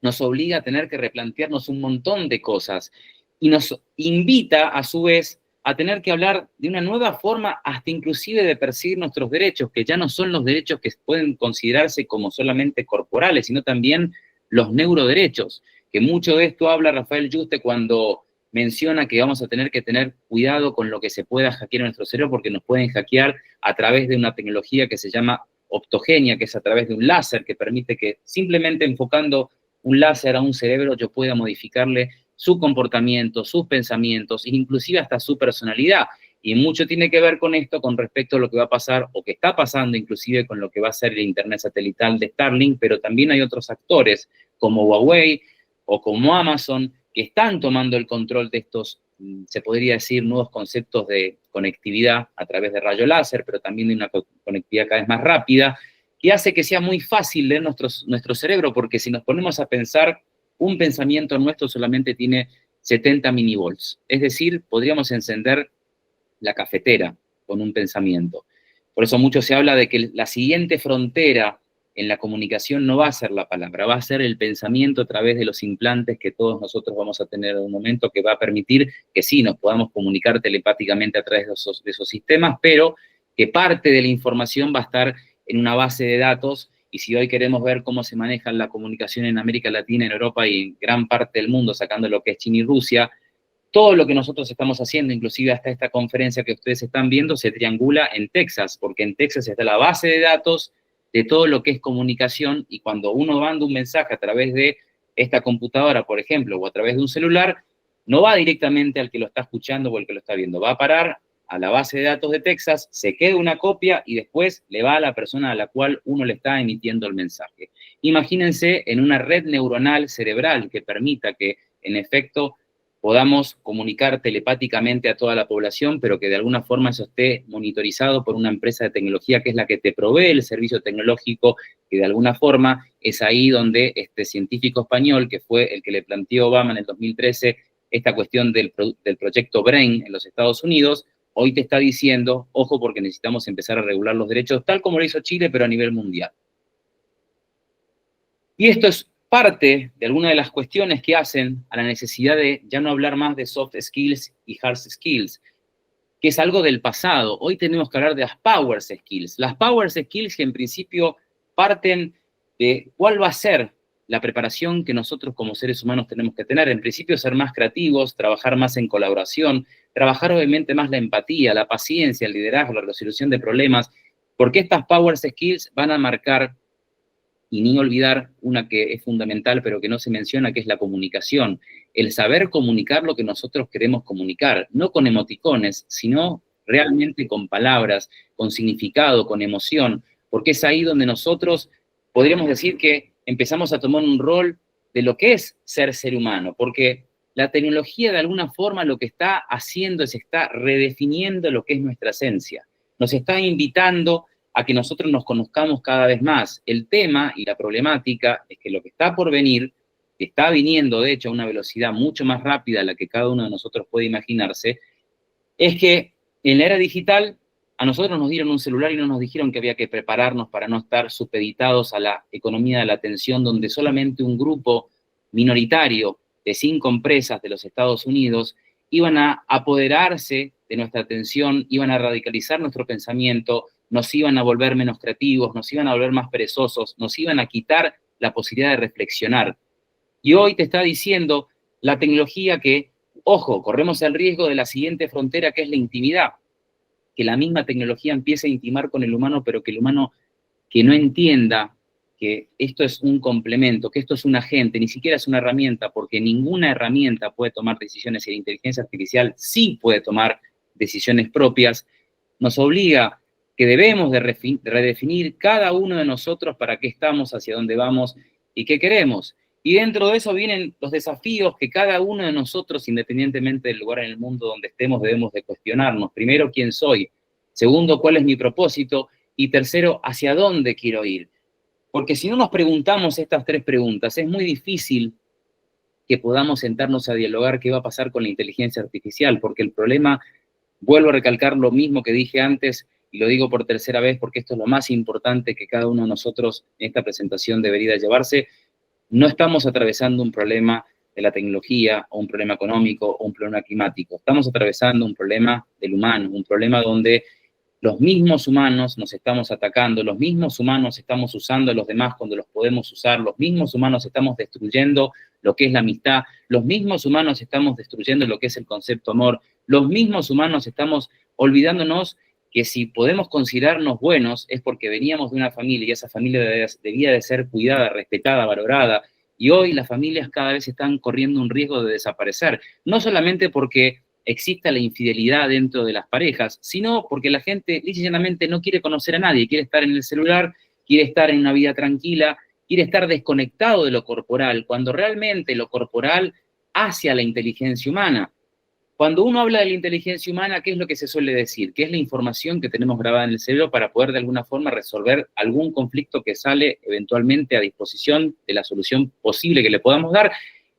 nos obliga a tener que replantearnos un montón de cosas, y nos invita a su vez a tener que hablar de una nueva forma, hasta inclusive de percibir nuestros derechos, que ya no son los derechos que pueden considerarse como solamente corporales, sino también los neuroderechos, que mucho de esto habla Rafael Yuste cuando menciona que vamos a tener que tener cuidado con lo que se pueda hackear en nuestro cerebro, porque nos pueden hackear a través de una tecnología que se llama optogenia, que es a través de un láser, que permite que simplemente enfocando un láser a un cerebro yo pueda modificarle su comportamiento, sus pensamientos, inclusive hasta su personalidad. Y mucho tiene que ver con esto, con respecto a lo que va a pasar, o que está pasando inclusive con lo que va a ser el internet satelital de Starlink, pero también hay otros actores, como Huawei, o como Amazon, que están tomando el control de estos, se podría decir, nuevos conceptos de conectividad a través de rayo láser, pero también de una conectividad cada vez más rápida, que hace que sea muy fácil leer nuestro cerebro, porque si nos ponemos a pensar, un pensamiento nuestro solamente tiene 70 milivolts. Es decir, podríamos encender la cafetera con un pensamiento. Por eso mucho se habla de que la siguiente frontera en la comunicación no va a ser la palabra, va a ser el pensamiento a través de los implantes que todos nosotros vamos a tener en un momento, que va a permitir que sí nos podamos comunicar telepáticamente a través de esos sistemas, pero que parte de la información va a estar en una base de datos. Y si hoy queremos ver cómo se maneja la comunicación en América Latina, en Europa y en gran parte del mundo, sacando lo que es China y Rusia, todo lo que nosotros estamos haciendo, inclusive hasta esta conferencia que ustedes están viendo, se triangula en Texas, porque en Texas está la base de datos de todo lo que es comunicación, y cuando uno manda un mensaje a través de esta computadora, por ejemplo, o a través de un celular, no va directamente al que lo está escuchando o al que lo está viendo, va a parar a la base de datos de Texas, se queda una copia y después le va a la persona a la cual uno le está emitiendo el mensaje. Imagínense en una red neuronal cerebral que permita que, en efecto, podamos comunicar telepáticamente a toda la población, pero que de alguna forma eso esté monitorizado por una empresa de tecnología que es la que te provee el servicio tecnológico, que de alguna forma es ahí donde este científico español, que fue el que le planteó Obama en el 2013 esta cuestión del proyecto BRAIN en los Estados Unidos, hoy te está diciendo, ojo, porque necesitamos empezar a regular los derechos, tal como lo hizo Chile, pero a nivel mundial. Y esto es parte de alguna de las cuestiones que hacen a la necesidad de ya no hablar más de soft skills y hard skills, que es algo del pasado. Hoy tenemos que hablar de las power skills. Las power skills que en principio parten de cuál va a ser la preparación que nosotros como seres humanos tenemos que tener. En principio, ser más creativos, trabajar más en colaboración, trabajar obviamente más la empatía, la paciencia, el liderazgo, la resolución de problemas, porque estas power skills van a marcar, y ni olvidar una que es fundamental pero que no se menciona, que es la comunicación. El saber comunicar lo que nosotros queremos comunicar, no con emoticones, sino realmente con palabras, con significado, con emoción, porque es ahí donde nosotros podríamos decir que empezamos a tomar un rol de lo que es ser humano, porque la tecnología de alguna forma lo que está haciendo es está redefiniendo lo que es nuestra esencia. Nos está invitando a que nosotros nos conozcamos cada vez más. El tema y la problemática es que lo que está por venir, que está viniendo de hecho a una velocidad mucho más rápida a la que cada uno de nosotros puede imaginarse, es que en la era digital a nosotros nos dieron un celular y no nos dijeron que había que prepararnos para no estar supeditados a la economía de la atención, donde solamente un grupo minoritario de 5 empresas de los Estados Unidos iban a apoderarse de nuestra atención, iban a radicalizar nuestro pensamiento, nos iban a volver menos creativos, nos iban a volver más perezosos, nos iban a quitar la posibilidad de reflexionar. Y hoy te está diciendo la tecnología que, ojo, corremos el riesgo de la siguiente frontera, que es la intimidad, que la misma tecnología empiece a intimar con el humano, pero que el humano que no entienda que esto es un complemento, que esto es un agente, ni siquiera es una herramienta, porque ninguna herramienta puede tomar decisiones y la inteligencia artificial sí puede tomar decisiones propias, nos obliga que debemos de redefinir cada uno de nosotros para qué estamos, hacia dónde vamos y qué queremos. Y dentro de eso vienen los desafíos que cada uno de nosotros, independientemente del lugar en el mundo donde estemos, debemos de cuestionarnos. Primero, ¿quién soy? Segundo, ¿cuál es mi propósito? Y tercero, ¿hacia dónde quiero ir? Porque si no nos preguntamos estas 3 preguntas, es muy difícil que podamos sentarnos a dialogar qué va a pasar con la inteligencia artificial, porque el problema, vuelvo a recalcar lo mismo que dije antes, y lo digo por tercera vez porque esto es lo más importante que cada uno de nosotros en esta presentación debería llevarse. No estamos atravesando un problema de la tecnología, o un problema económico, o un problema climático. Estamos atravesando un problema del humano, un problema donde los mismos humanos nos estamos atacando, los mismos humanos estamos usando a los demás cuando los podemos usar, los mismos humanos estamos destruyendo lo que es la amistad, los mismos humanos estamos destruyendo lo que es el concepto amor, los mismos humanos estamos olvidándonos que si podemos considerarnos buenos es porque veníamos de una familia y esa familia debía de ser cuidada, respetada, valorada, y hoy las familias cada vez están corriendo un riesgo de desaparecer, no solamente porque exista la infidelidad dentro de las parejas, sino porque la gente lisa y llanamente no quiere conocer a nadie, quiere estar en el celular, quiere estar en una vida tranquila, quiere estar desconectado de lo corporal, cuando realmente lo corporal hace a la inteligencia humana. Cuando uno habla de la inteligencia humana, ¿qué es lo que se suele decir? ¿Qué es la información que tenemos grabada en el cerebro para poder de alguna forma resolver algún conflicto que sale eventualmente a disposición de la solución posible que le podamos dar?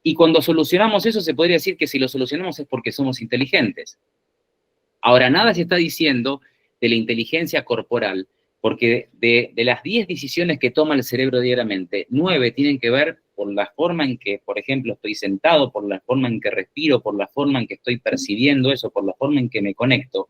Y cuando solucionamos eso, se podría decir que si lo solucionamos es porque somos inteligentes. Ahora, nada se está diciendo de la inteligencia corporal, porque de las 10 decisiones que toma el cerebro diariamente, 9 tienen que ver por la forma en que, por ejemplo, estoy sentado, por la forma en que respiro, por la forma en que estoy percibiendo eso, por la forma en que me conecto,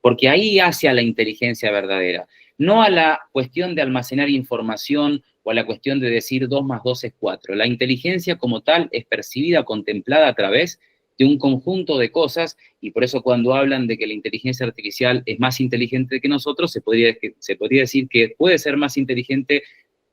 porque ahí hace a la inteligencia verdadera, no a la cuestión de almacenar información o a la cuestión de decir 2 más 2 es 4. La inteligencia como tal es percibida, contemplada a través de un conjunto de cosas, y por eso cuando hablan de que la inteligencia artificial es más inteligente que nosotros, se podría decir que puede ser más inteligente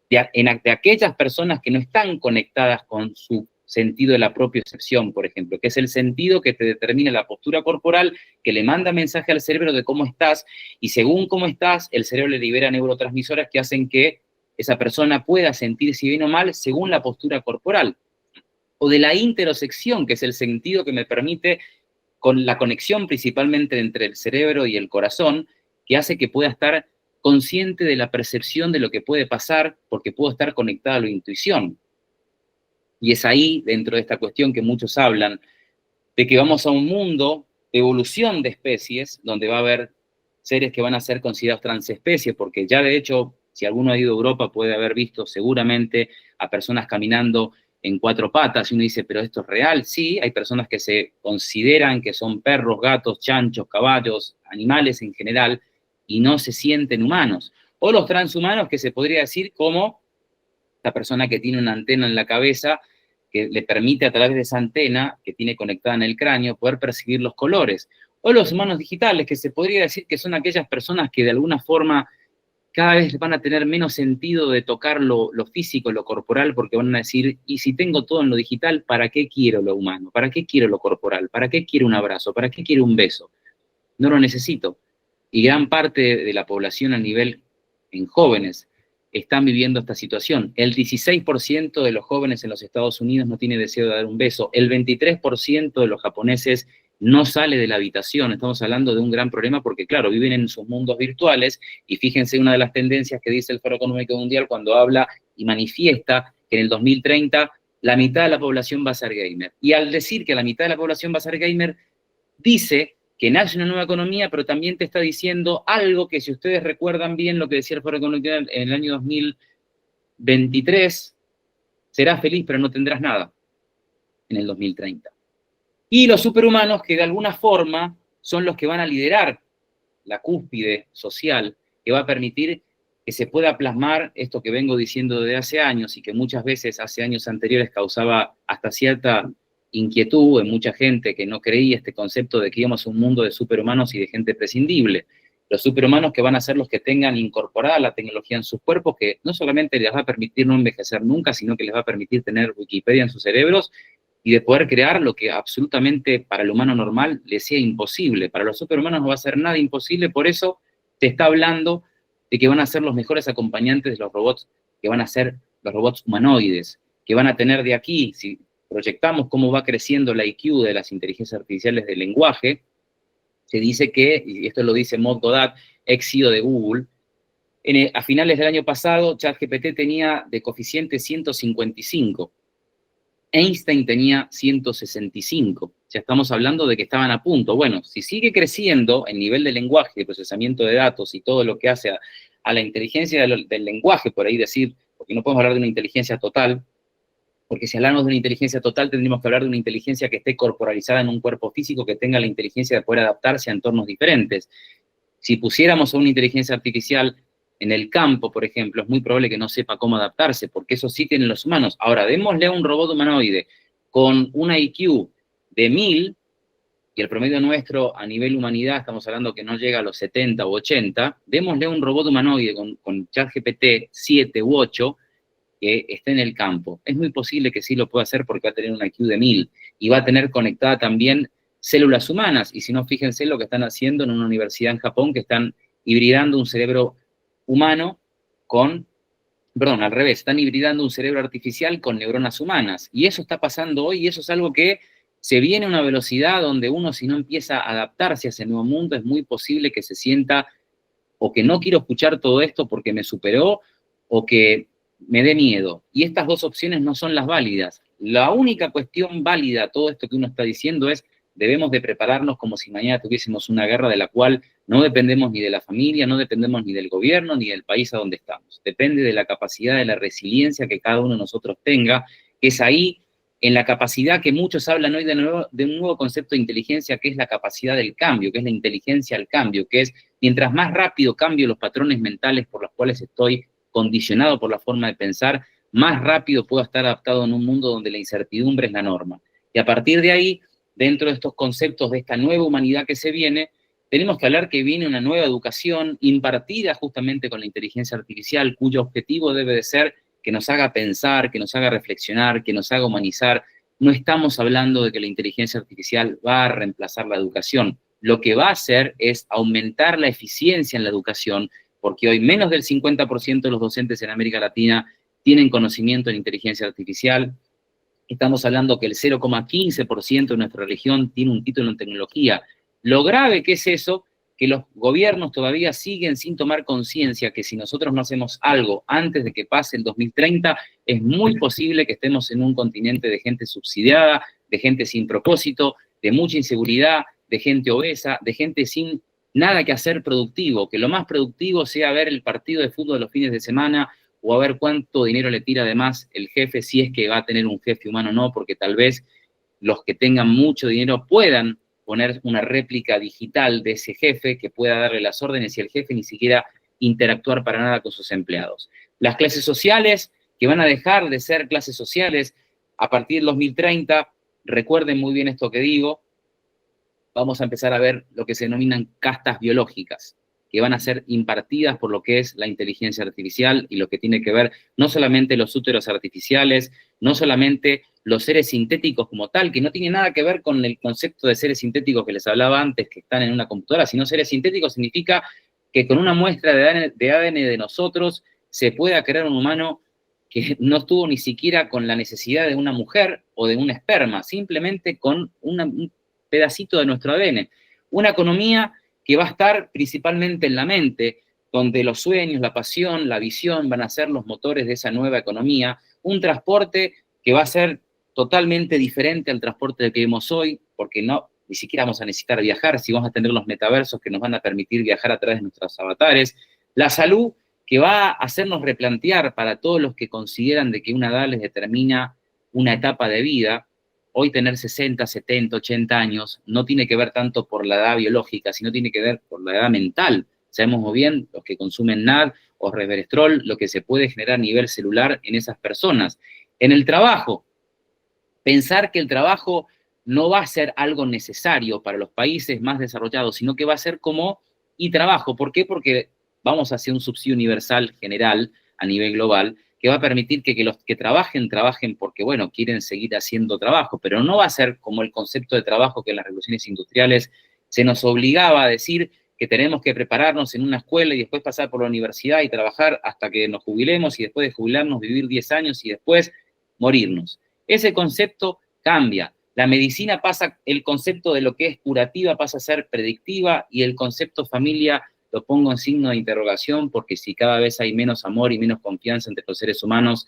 de aquellas personas que no están conectadas con su sentido de la propiocepción, por ejemplo, que es el sentido que te determina la postura corporal, que le manda mensaje al cerebro de cómo estás, y según cómo estás, el cerebro le libera neurotransmisores que hacen que esa persona pueda sentirse bien o mal según la postura corporal. O de la interocepción, que es el sentido que me permite, con la conexión principalmente entre el cerebro y el corazón, que hace que pueda estar consciente de la percepción de lo que puede pasar, porque puedo estar conectado a la intuición. Y es ahí, dentro de esta cuestión que muchos hablan, de que vamos a un mundo de evolución de especies, donde va a haber seres que van a ser considerados transespecies, porque ya de hecho, si alguno ha ido a Europa puede haber visto seguramente a personas caminando en 4 patas, y uno dice, pero esto es real. Sí, hay personas que se consideran que son perros, gatos, chanchos, caballos, animales en general, y no se sienten humanos. O los transhumanos, que se podría decir como la persona que tiene una antena en la cabeza que le permite a través de esa antena que tiene conectada en el cráneo poder percibir los colores. O los humanos digitales, que se podría decir que son aquellas personas que de alguna forma cada vez van a tener menos sentido de tocar lo físico, lo corporal, porque van a decir, y si tengo todo en lo digital, ¿para qué quiero lo humano? ¿Para qué quiero lo corporal? ¿Para qué quiero un abrazo? ¿Para qué quiero un beso? No lo necesito. Y gran parte de la población a nivel en jóvenes están viviendo esta situación. El 16% de los jóvenes en los Estados Unidos no tiene deseo de dar un beso. El 23% de los japoneses no sale de la habitación. Estamos hablando de un gran problema porque, claro, viven en sus mundos virtuales, y fíjense una de las tendencias que dice el Foro Económico Mundial cuando habla y manifiesta que en el 2030 la mitad de la población va a ser gamer. Y al decir que la mitad de la población va a ser gamer, dice que nace una nueva economía, pero también te está diciendo algo que, si ustedes recuerdan bien lo que decía el Foro Económico en el año 2023, serás feliz pero no tendrás nada en el 2030. Y los superhumanos, que de alguna forma son los que van a liderar la cúspide social, que va a permitir que se pueda plasmar esto que vengo diciendo desde hace años, y que muchas veces hace años anteriores causaba hasta cierta inquietud en mucha gente que no creía este concepto de que íbamos a un mundo de superhumanos y de gente prescindible. Los superhumanos que van a ser los que tengan incorporada la tecnología en sus cuerpos, que no solamente les va a permitir no envejecer nunca, sino que les va a permitir tener Wikipedia en sus cerebros y de poder crear lo que absolutamente para el humano normal le sea imposible. Para los superhumanos no va a ser nada imposible, por eso te está hablando de que van a ser los mejores acompañantes de los robots, que van a ser los robots humanoides, que van a tener de aquí, si proyectamos cómo va creciendo la IQ de las inteligencias artificiales del lenguaje, se dice que, y esto lo dice Maud Godad, ex CEO de Google, a finales del año pasado, ChatGPT tenía de coeficiente 155, Einstein tenía 165. Ya estamos hablando de que estaban a punto. Bueno, si sigue creciendo el nivel de lenguaje, de procesamiento de datos y todo lo que hace a la inteligencia del lenguaje, por ahí decir, porque no podemos hablar de una inteligencia total, porque si hablamos de una inteligencia total, tendríamos que hablar de una inteligencia que esté corporalizada en un cuerpo físico, que tenga la inteligencia de poder adaptarse a entornos diferentes. Si pusiéramos a una inteligencia artificial en el campo, por ejemplo, es muy probable que no sepa cómo adaptarse, porque eso sí tienen los humanos. Ahora, démosle a un robot humanoide con una IQ de 1000, y el promedio nuestro a nivel humanidad, estamos hablando que no llega a los 70 u 80, démosle a un robot humanoide con ChatGPT 7 u 8, que esté en el campo. Es muy posible que sí lo pueda hacer porque va a tener una IQ de 1000 y va a tener conectada también células humanas. Y si no, fíjense lo que están haciendo en una universidad en Japón, que están hibridando un cerebro humano con perdón, al revés, están hibridando un cerebro artificial con neuronas humanas. Y eso está pasando hoy y eso es algo que se viene a una velocidad donde uno, si no empieza a adaptarse a ese nuevo mundo, es muy posible que se sienta o que no quiero escuchar todo esto porque me superó o que me dé miedo. Y estas dos opciones no son las válidas. La única cuestión válida, todo esto que uno está diciendo es, debemos de prepararnos como si mañana tuviésemos una guerra de la cual no dependemos ni de la familia, no dependemos ni del gobierno, ni del país a donde estamos. Depende de la capacidad, de la resiliencia que cada uno de nosotros tenga, que es ahí, en la capacidad que muchos hablan hoy de un nuevo concepto de inteligencia, que es la capacidad del cambio, que es la inteligencia al cambio, que es mientras más rápido cambio los patrones mentales por los cuales estoy condicionado por la forma de pensar, más rápido puedo estar adaptado en un mundo donde la incertidumbre es la norma. Y a partir de ahí, dentro de estos conceptos de esta nueva humanidad que se viene, tenemos que hablar que viene una nueva educación impartida justamente con la inteligencia artificial, cuyo objetivo debe de ser que nos haga pensar, que nos haga reflexionar, que nos haga humanizar. No estamos hablando de que la inteligencia artificial va a reemplazar la educación. Lo que va a hacer es aumentar la eficiencia en la educación, porque hoy menos del 50% de los docentes en América Latina tienen conocimiento en inteligencia artificial. Estamos hablando que el 0,15% de nuestra región tiene un título en tecnología. Lo grave que es eso, que los gobiernos todavía siguen sin tomar conciencia que si nosotros no hacemos algo antes de que pase el 2030, es muy posible que estemos en un continente de gente subsidiada, de gente sin propósito, de mucha inseguridad, de gente obesa, de gente sin nada que hacer productivo, que lo más productivo sea ver el partido de fútbol los fines de semana o a ver cuánto dinero le tira además el jefe, si es que va a tener un jefe humano o no, porque tal vez los que tengan mucho dinero puedan poner una réplica digital de ese jefe que pueda darle las órdenes y el jefe ni siquiera interactuar para nada con sus empleados. Las clases sociales, que van a dejar de ser clases sociales a partir del 2030, recuerden muy bien esto que digo, vamos a empezar a ver lo que se denominan castas biológicas, que van a ser impartidas por lo que es la inteligencia artificial y lo que tiene que ver no solamente los úteros artificiales, no solamente los seres sintéticos como tal, que no tiene nada que ver con el concepto de seres sintéticos que les hablaba antes, que están en una computadora, sino seres sintéticos significa que con una muestra de ADN de nosotros se pueda crear un humano que no estuvo ni siquiera con la necesidad de una mujer o de un esperma, simplemente con un pedacito de nuestro ADN. Una economía que va a estar principalmente en la mente, donde los sueños, la pasión, la visión van a ser los motores de esa nueva economía. Un transporte que va a ser totalmente diferente al transporte del que vemos hoy, porque no, ni siquiera vamos a necesitar viajar, si vamos a tener los metaversos que nos van a permitir viajar a través de nuestros avatares. La salud, que va a hacernos replantear para todos los que consideran de que una edad les determina una etapa de vida. Hoy tener 60, 70, 80 años no tiene que ver tanto por la edad biológica, sino tiene que ver por la edad mental. Sabemos muy bien, los que consumen NAD o resveratrol, lo que se puede generar a nivel celular en esas personas. En el trabajo, pensar que el trabajo no va a ser algo necesario para los países más desarrollados, sino que va a ser como y trabajo. ¿Por qué? Porque vamos hacia un subsidio universal general a nivel global, que va a permitir que los que trabajen porque, bueno, quieren seguir haciendo trabajo, pero no va a ser como el concepto de trabajo que en las revoluciones industriales se nos obligaba a decir que tenemos que prepararnos en una escuela y después pasar por la universidad y trabajar hasta que nos jubilemos y después de jubilarnos vivir 10 años y después morirnos. Ese concepto cambia. La medicina pasa, el concepto de lo que es curativa pasa a ser predictiva y el concepto familia lo pongo en signo de interrogación porque si cada vez hay menos amor y menos confianza entre los seres humanos,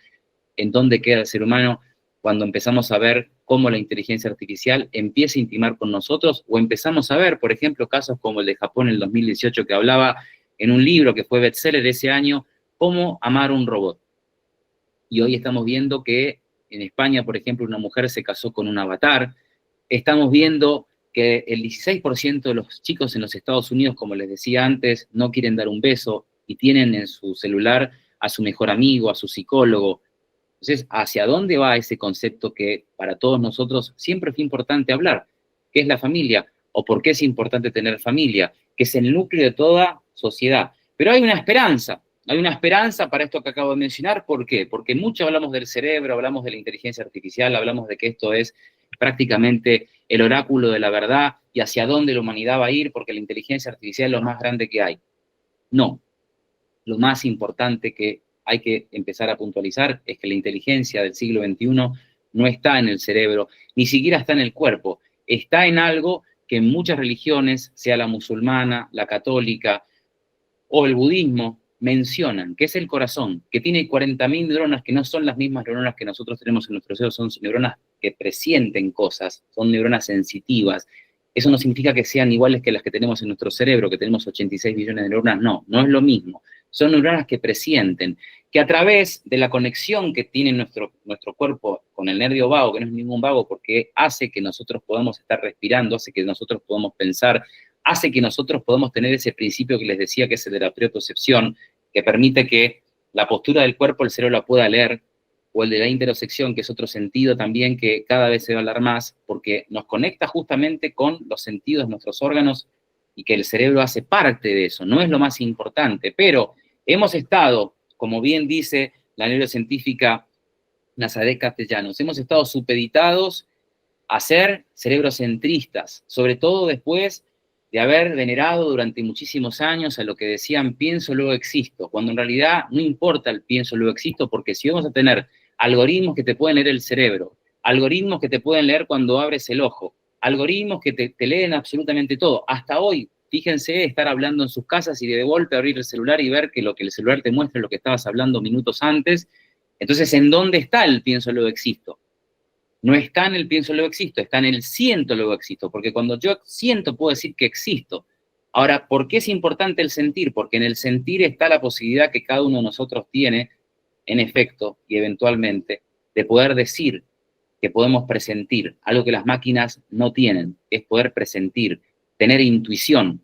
¿en dónde queda el ser humano cuando empezamos a ver cómo la inteligencia artificial empieza a intimar con nosotros o empezamos a ver, por ejemplo, casos como el de Japón en el 2018 que hablaba en un libro que fue bestseller ese año, Cómo amar un robot? Y hoy estamos viendo que en España, por ejemplo, una mujer se casó con un avatar. Estamos viendo que el 16% de los chicos en los Estados Unidos, como les decía antes, no quieren dar un beso y tienen en su celular a su mejor amigo, a su psicólogo. Entonces, ¿hacia dónde va ese concepto que para todos nosotros siempre fue importante hablar? ¿Qué es la familia? ¿O por qué es importante tener familia? Que es el núcleo de toda sociedad. Pero hay una esperanza para esto que acabo de mencionar. ¿Por qué? Porque mucho hablamos del cerebro, hablamos de la inteligencia artificial, hablamos de que esto es prácticamente el oráculo de la verdad y hacia dónde la humanidad va a ir porque la inteligencia artificial es lo más grande que hay. No, lo más importante que hay que empezar a puntualizar es que la inteligencia del siglo XXI no está en el cerebro, ni siquiera está en el cuerpo, está en algo que en muchas religiones, sea la musulmana, la católica o el budismo, mencionan, que es el corazón, que tiene 40.000 neuronas que no son las mismas neuronas que nosotros tenemos en nuestro cerebro, son neuronas que presienten cosas, son neuronas sensitivas. Eso no significa que sean iguales que las que tenemos en nuestro cerebro, que tenemos 86 billones de neuronas, no, no es lo mismo. Son neuronas que presienten, que a través de la conexión que tiene nuestro cuerpo con el nervio vago, que no es ningún vago, porque hace que nosotros podamos estar respirando, hace que nosotros podamos pensar, hace que nosotros podamos tener ese principio que les decía, que es el de la propiocepción, que permite que la postura del cuerpo el cerebro la pueda leer, o el de la interocepción, que es otro sentido también que cada vez se va a hablar más, porque nos conecta justamente con los sentidos de nuestros órganos y que el cerebro hace parte de eso, no es lo más importante, pero hemos estado, como bien dice la neurocientífica Nazaret Castellanos, hemos estado supeditados a ser cerebrocentristas, sobre todo después de haber venerado durante muchísimos años a lo que decían pienso, luego existo, cuando en realidad no importa el pienso, luego existo, porque si vamos a tener algoritmos que te pueden leer el cerebro, algoritmos que te pueden leer cuando abres el ojo, algoritmos que te leen absolutamente todo, hasta hoy, fíjense, estar hablando en sus casas y de golpe abrir el celular y ver que lo que el celular te muestra es lo que estabas hablando minutos antes. Entonces, ¿en dónde está el pienso, luego existo? No está en el pienso, luego existo, está en el siento, luego existo, porque cuando yo siento puedo decir que existo. Ahora, ¿por qué es importante el sentir? Porque en el sentir está la posibilidad que cada uno de nosotros tiene, en efecto, y eventualmente, de poder decir que podemos presentir, algo que las máquinas no tienen, es poder presentir, tener intuición.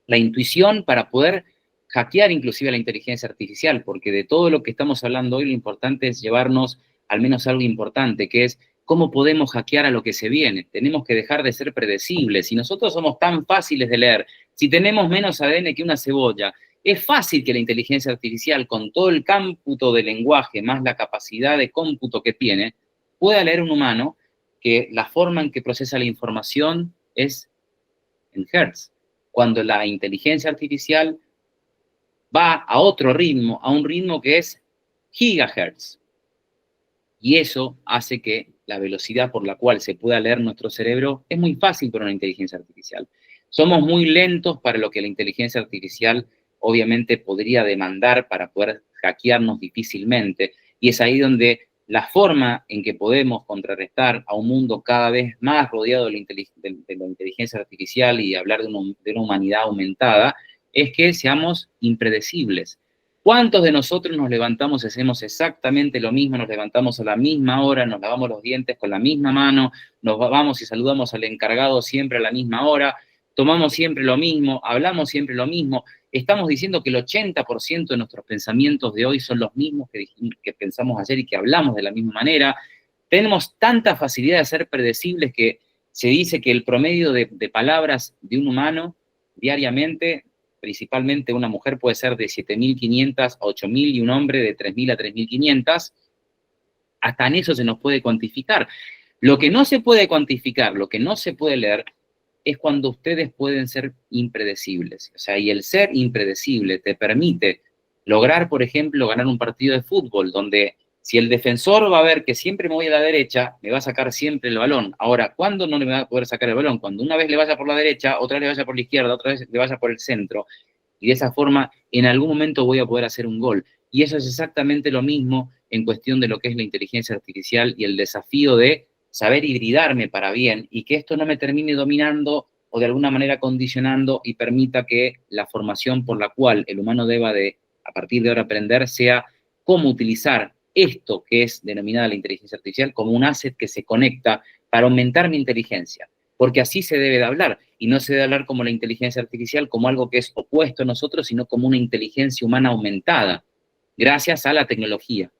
La intuición para poder hackear inclusive la inteligencia artificial, porque de todo lo que estamos hablando hoy, lo importante es llevarnos al menos algo importante, que es cómo podemos hackear a lo que se viene. Tenemos que dejar de ser predecibles. Si nosotros somos tan fáciles de leer, si tenemos menos ADN que una cebolla, es fácil que la inteligencia artificial, con todo el cómputo de lenguaje, más la capacidad de cómputo que tiene, pueda leer un humano que la forma en que procesa la información es en hertz. Cuando la inteligencia artificial va a otro ritmo, a un ritmo que es gigahertz. Y eso hace que la velocidad por la cual se pueda leer nuestro cerebro es muy fácil para una inteligencia artificial. Somos muy lentos para lo que la inteligencia artificial obviamente podría demandar para poder hackearnos difícilmente. Y es ahí donde la forma en que podemos contrarrestar a un mundo cada vez más rodeado de la inteligencia artificial y hablar de una humanidad aumentada es que seamos impredecibles. ¿Cuántos de nosotros nos levantamos y hacemos exactamente lo mismo? Nos levantamos a la misma hora, nos lavamos los dientes con la misma mano, nos vamos y saludamos al encargado siempre a la misma hora, tomamos siempre lo mismo, hablamos siempre lo mismo. Estamos diciendo que el 80% de nuestros pensamientos de hoy son los mismos que pensamos ayer y que hablamos de la misma manera. Tenemos tanta facilidad de ser predecibles que se dice que el promedio de palabras de un humano diariamente, principalmente una mujer, puede ser de 7.500 a 8.000 y un hombre de 3.000 a 3.500. Hasta en eso se nos puede cuantificar. Lo que no se puede cuantificar, lo que no se puede leer, es cuando ustedes pueden ser impredecibles. O sea, y el ser impredecible te permite lograr, por ejemplo, ganar un partido de fútbol, donde si el defensor va a ver que siempre me voy a la derecha, me va a sacar siempre el balón. Ahora, ¿cuándo no le va a poder sacar el balón? Cuando una vez le vaya por la derecha, otra vez le vaya por la izquierda, otra vez le vaya por el centro. Y de esa forma, en algún momento voy a poder hacer un gol. Y eso es exactamente lo mismo en cuestión de lo que es la inteligencia artificial y el desafío de saber hibridarme para bien y que esto no me termine dominando o de alguna manera condicionando y permita que la formación por la cual el humano deba de, a partir de ahora, aprender sea cómo utilizar esto que es denominada la inteligencia artificial como un asset que se conecta para aumentar mi inteligencia. Porque así se debe de hablar, y no se debe hablar como la inteligencia artificial como algo que es opuesto a nosotros, sino como una inteligencia humana aumentada, gracias a la tecnología.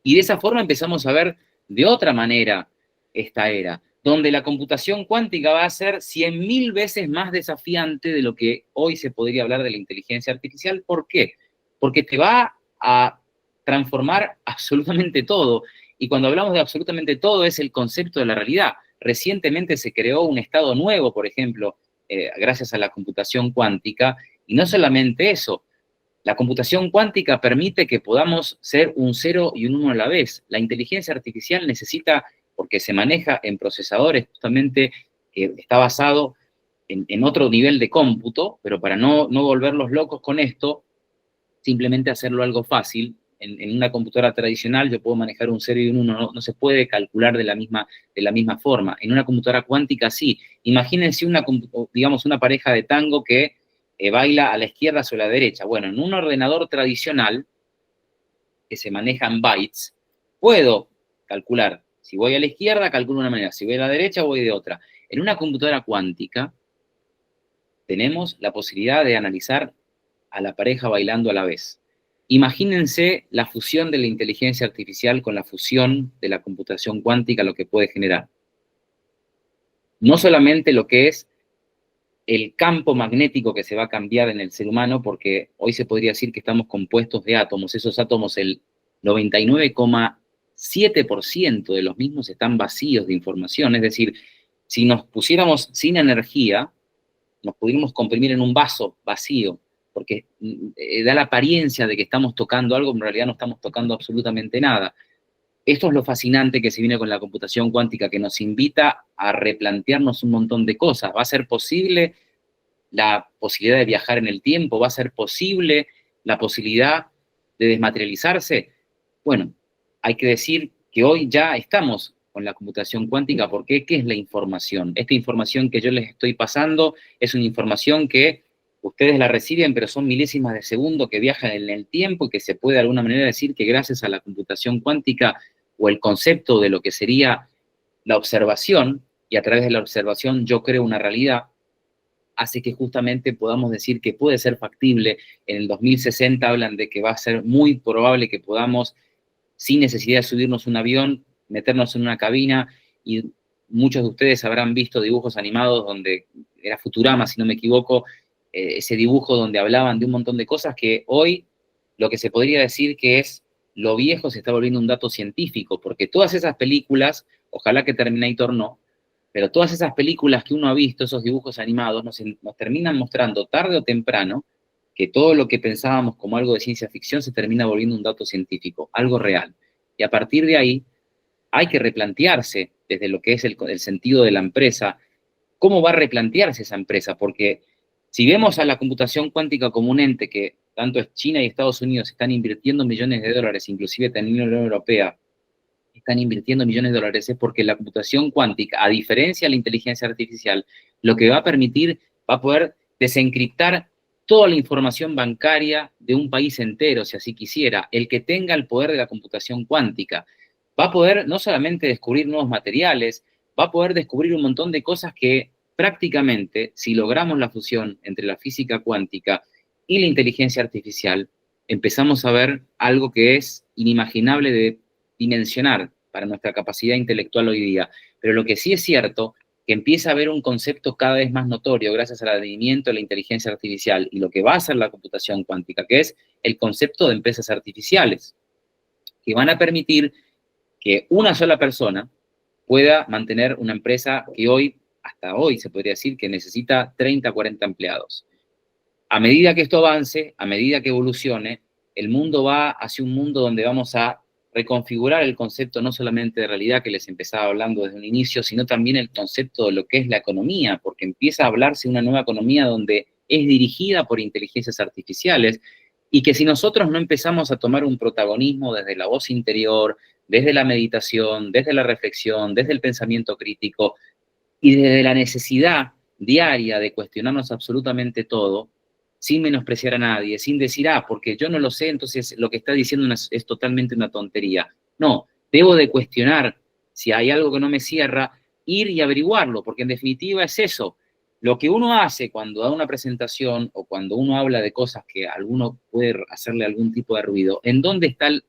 Y de esa forma empezamos a ver de otra manera esta era, donde la computación cuántica va a ser 100.000 veces más desafiante de lo que hoy se podría hablar de la inteligencia artificial. ¿Por qué? Porque te va a transformar absolutamente todo. Y cuando hablamos de absolutamente todo es el concepto de la realidad. Recientemente se creó un estado nuevo, por ejemplo, gracias a la computación cuántica, y no solamente eso, La computación cuántica permite que podamos ser un 0 y un 1 a la vez. La inteligencia artificial necesita, porque se maneja en procesadores justamente, que está basado en otro nivel de cómputo, pero para no volverlos locos con esto, simplemente hacerlo algo fácil. En una computadora tradicional yo puedo manejar un 0 y un 1, no se puede calcular de la misma forma. En una computadora cuántica sí. Imagínense digamos, una pareja de tango que baila a la izquierda o a la derecha. Bueno, en un ordenador tradicional, que se maneja en bytes, puedo calcular. Si voy a la izquierda, calculo de una manera. Si voy a la derecha, voy de otra. En una computadora cuántica, tenemos la posibilidad de analizar a la pareja bailando a la vez. Imagínense la fusión de la inteligencia artificial con la fusión de la computación cuántica, lo que puede generar. No solamente lo que es el campo magnético que se va a cambiar en el ser humano, porque hoy se podría decir que estamos compuestos de átomos. Esos átomos, el 99,7% de los mismos están vacíos de información. Es decir, si nos pusiéramos sin energía, nos pudiéramos comprimir en un vaso vacío, porque da la apariencia de que estamos tocando algo, pero en realidad no estamos tocando absolutamente nada. Esto es lo fascinante que se viene con la computación cuántica, que nos invita a replantearnos un montón de cosas. ¿Va a ser posible la posibilidad de viajar en el tiempo? ¿Va a ser posible la posibilidad de desmaterializarse? Bueno, hay que decir que hoy ya estamos con la computación cuántica. ¿Por qué? ¿Qué es la información? Esta información que yo les estoy pasando es una información que ustedes la reciben, pero son milésimas de segundo que viajan en el tiempo y que se puede de alguna manera decir que gracias a la computación cuántica o el concepto de lo que sería la observación, y a través de la observación yo creo una realidad, hace que justamente podamos decir que puede ser factible. En el 2060 hablan de que va a ser muy probable que podamos, sin necesidad de subirnos un avión, meternos en una cabina, y muchos de ustedes habrán visto dibujos animados donde era Futurama, si no me equivoco, ese dibujo donde hablaban de un montón de cosas que hoy lo que se podría decir que es lo viejo se está volviendo un dato científico, porque todas esas películas, ojalá que Terminator no, pero todas esas películas que uno ha visto, esos dibujos animados, nos terminan mostrando tarde o temprano que todo lo que pensábamos como algo de ciencia ficción se termina volviendo un dato científico, algo real. Y a partir de ahí hay que replantearse desde lo que es el sentido de la empresa, cómo va a replantearse esa empresa, porque si vemos a la computación cuántica como un ente que tanto China y Estados Unidos están invirtiendo millones de dólares, inclusive también la Unión Europea, están invirtiendo millones de dólares, es porque la computación cuántica, a diferencia de la inteligencia artificial, lo que va a permitir, va a poder desencriptar toda la información bancaria de un país entero, si así quisiera. El que tenga el poder de la computación cuántica va a poder no solamente descubrir nuevos materiales, va a poder descubrir un montón de cosas que prácticamente, si logramos la fusión entre la física cuántica y la inteligencia artificial, empezamos a ver algo que es inimaginable de dimensionar para nuestra capacidad intelectual hoy día. Pero lo que sí es cierto, que empieza a haber un concepto cada vez más notorio gracias al advenimiento de la inteligencia artificial y lo que va a hacer la computación cuántica, que es el concepto de empresas artificiales, que van a permitir que una sola persona pueda mantener una empresa que hoy, hasta hoy se podría decir que necesita 30, 40 empleados. A medida que esto avance, a medida que evolucione, el mundo va hacia un mundo donde vamos a reconfigurar el concepto no solamente de realidad que les empezaba hablando desde un inicio, sino también el concepto de lo que es la economía, porque empieza a hablarse de una nueva economía donde es dirigida por inteligencias artificiales, y que si nosotros no empezamos a tomar un protagonismo desde la voz interior, desde la meditación, desde la reflexión, desde el pensamiento crítico y desde la necesidad diaria de cuestionarnos absolutamente todo, sin menospreciar a nadie, sin decir, porque yo no lo sé, entonces lo que está diciendo es totalmente una tontería. No, debo de cuestionar si hay algo que no me cierra, ir y averiguarlo, porque en definitiva es eso. Lo que uno hace cuando da una presentación o cuando uno habla de cosas que a alguno puede hacerle algún tipo de ruido, ¿en dónde está el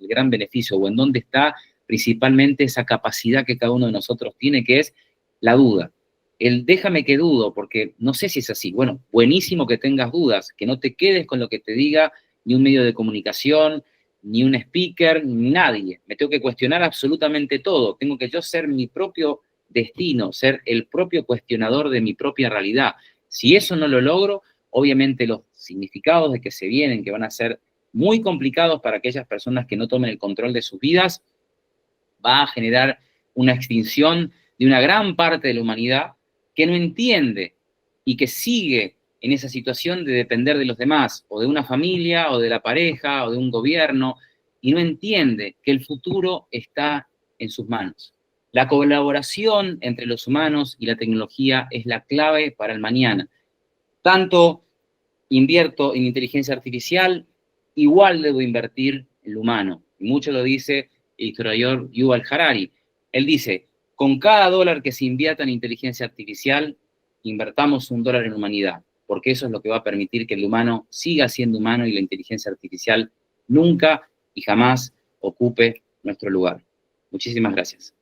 gran beneficio o en dónde está principalmente esa capacidad que cada uno de nosotros tiene, que es la duda? El déjame que dudo, porque no sé si es así. Bueno, buenísimo que tengas dudas, que no te quedes con lo que te diga ni un medio de comunicación, ni un speaker, ni nadie. Me tengo que cuestionar absolutamente todo. Tengo que yo ser mi propio destino, ser el propio cuestionador de mi propia realidad. Si eso no lo logro, obviamente los significados de que se vienen, que van a ser muy complicados para aquellas personas que no tomen el control de sus vidas, va a generar una extinción de una gran parte de la humanidad que no entiende y que sigue en esa situación de depender de los demás, o de una familia, o de la pareja, o de un gobierno, y no entiende que el futuro está en sus manos. La colaboración entre los humanos y la tecnología es la clave para el mañana. Tanto invierto en inteligencia artificial, igual debo invertir en lo humano. Y mucho lo dice el historiador Yuval Harari. Él dice, con cada dólar que se invierta en inteligencia artificial, invertamos $1 en humanidad, porque eso es lo que va a permitir que el humano siga siendo humano y la inteligencia artificial nunca y jamás ocupe nuestro lugar. Muchísimas gracias.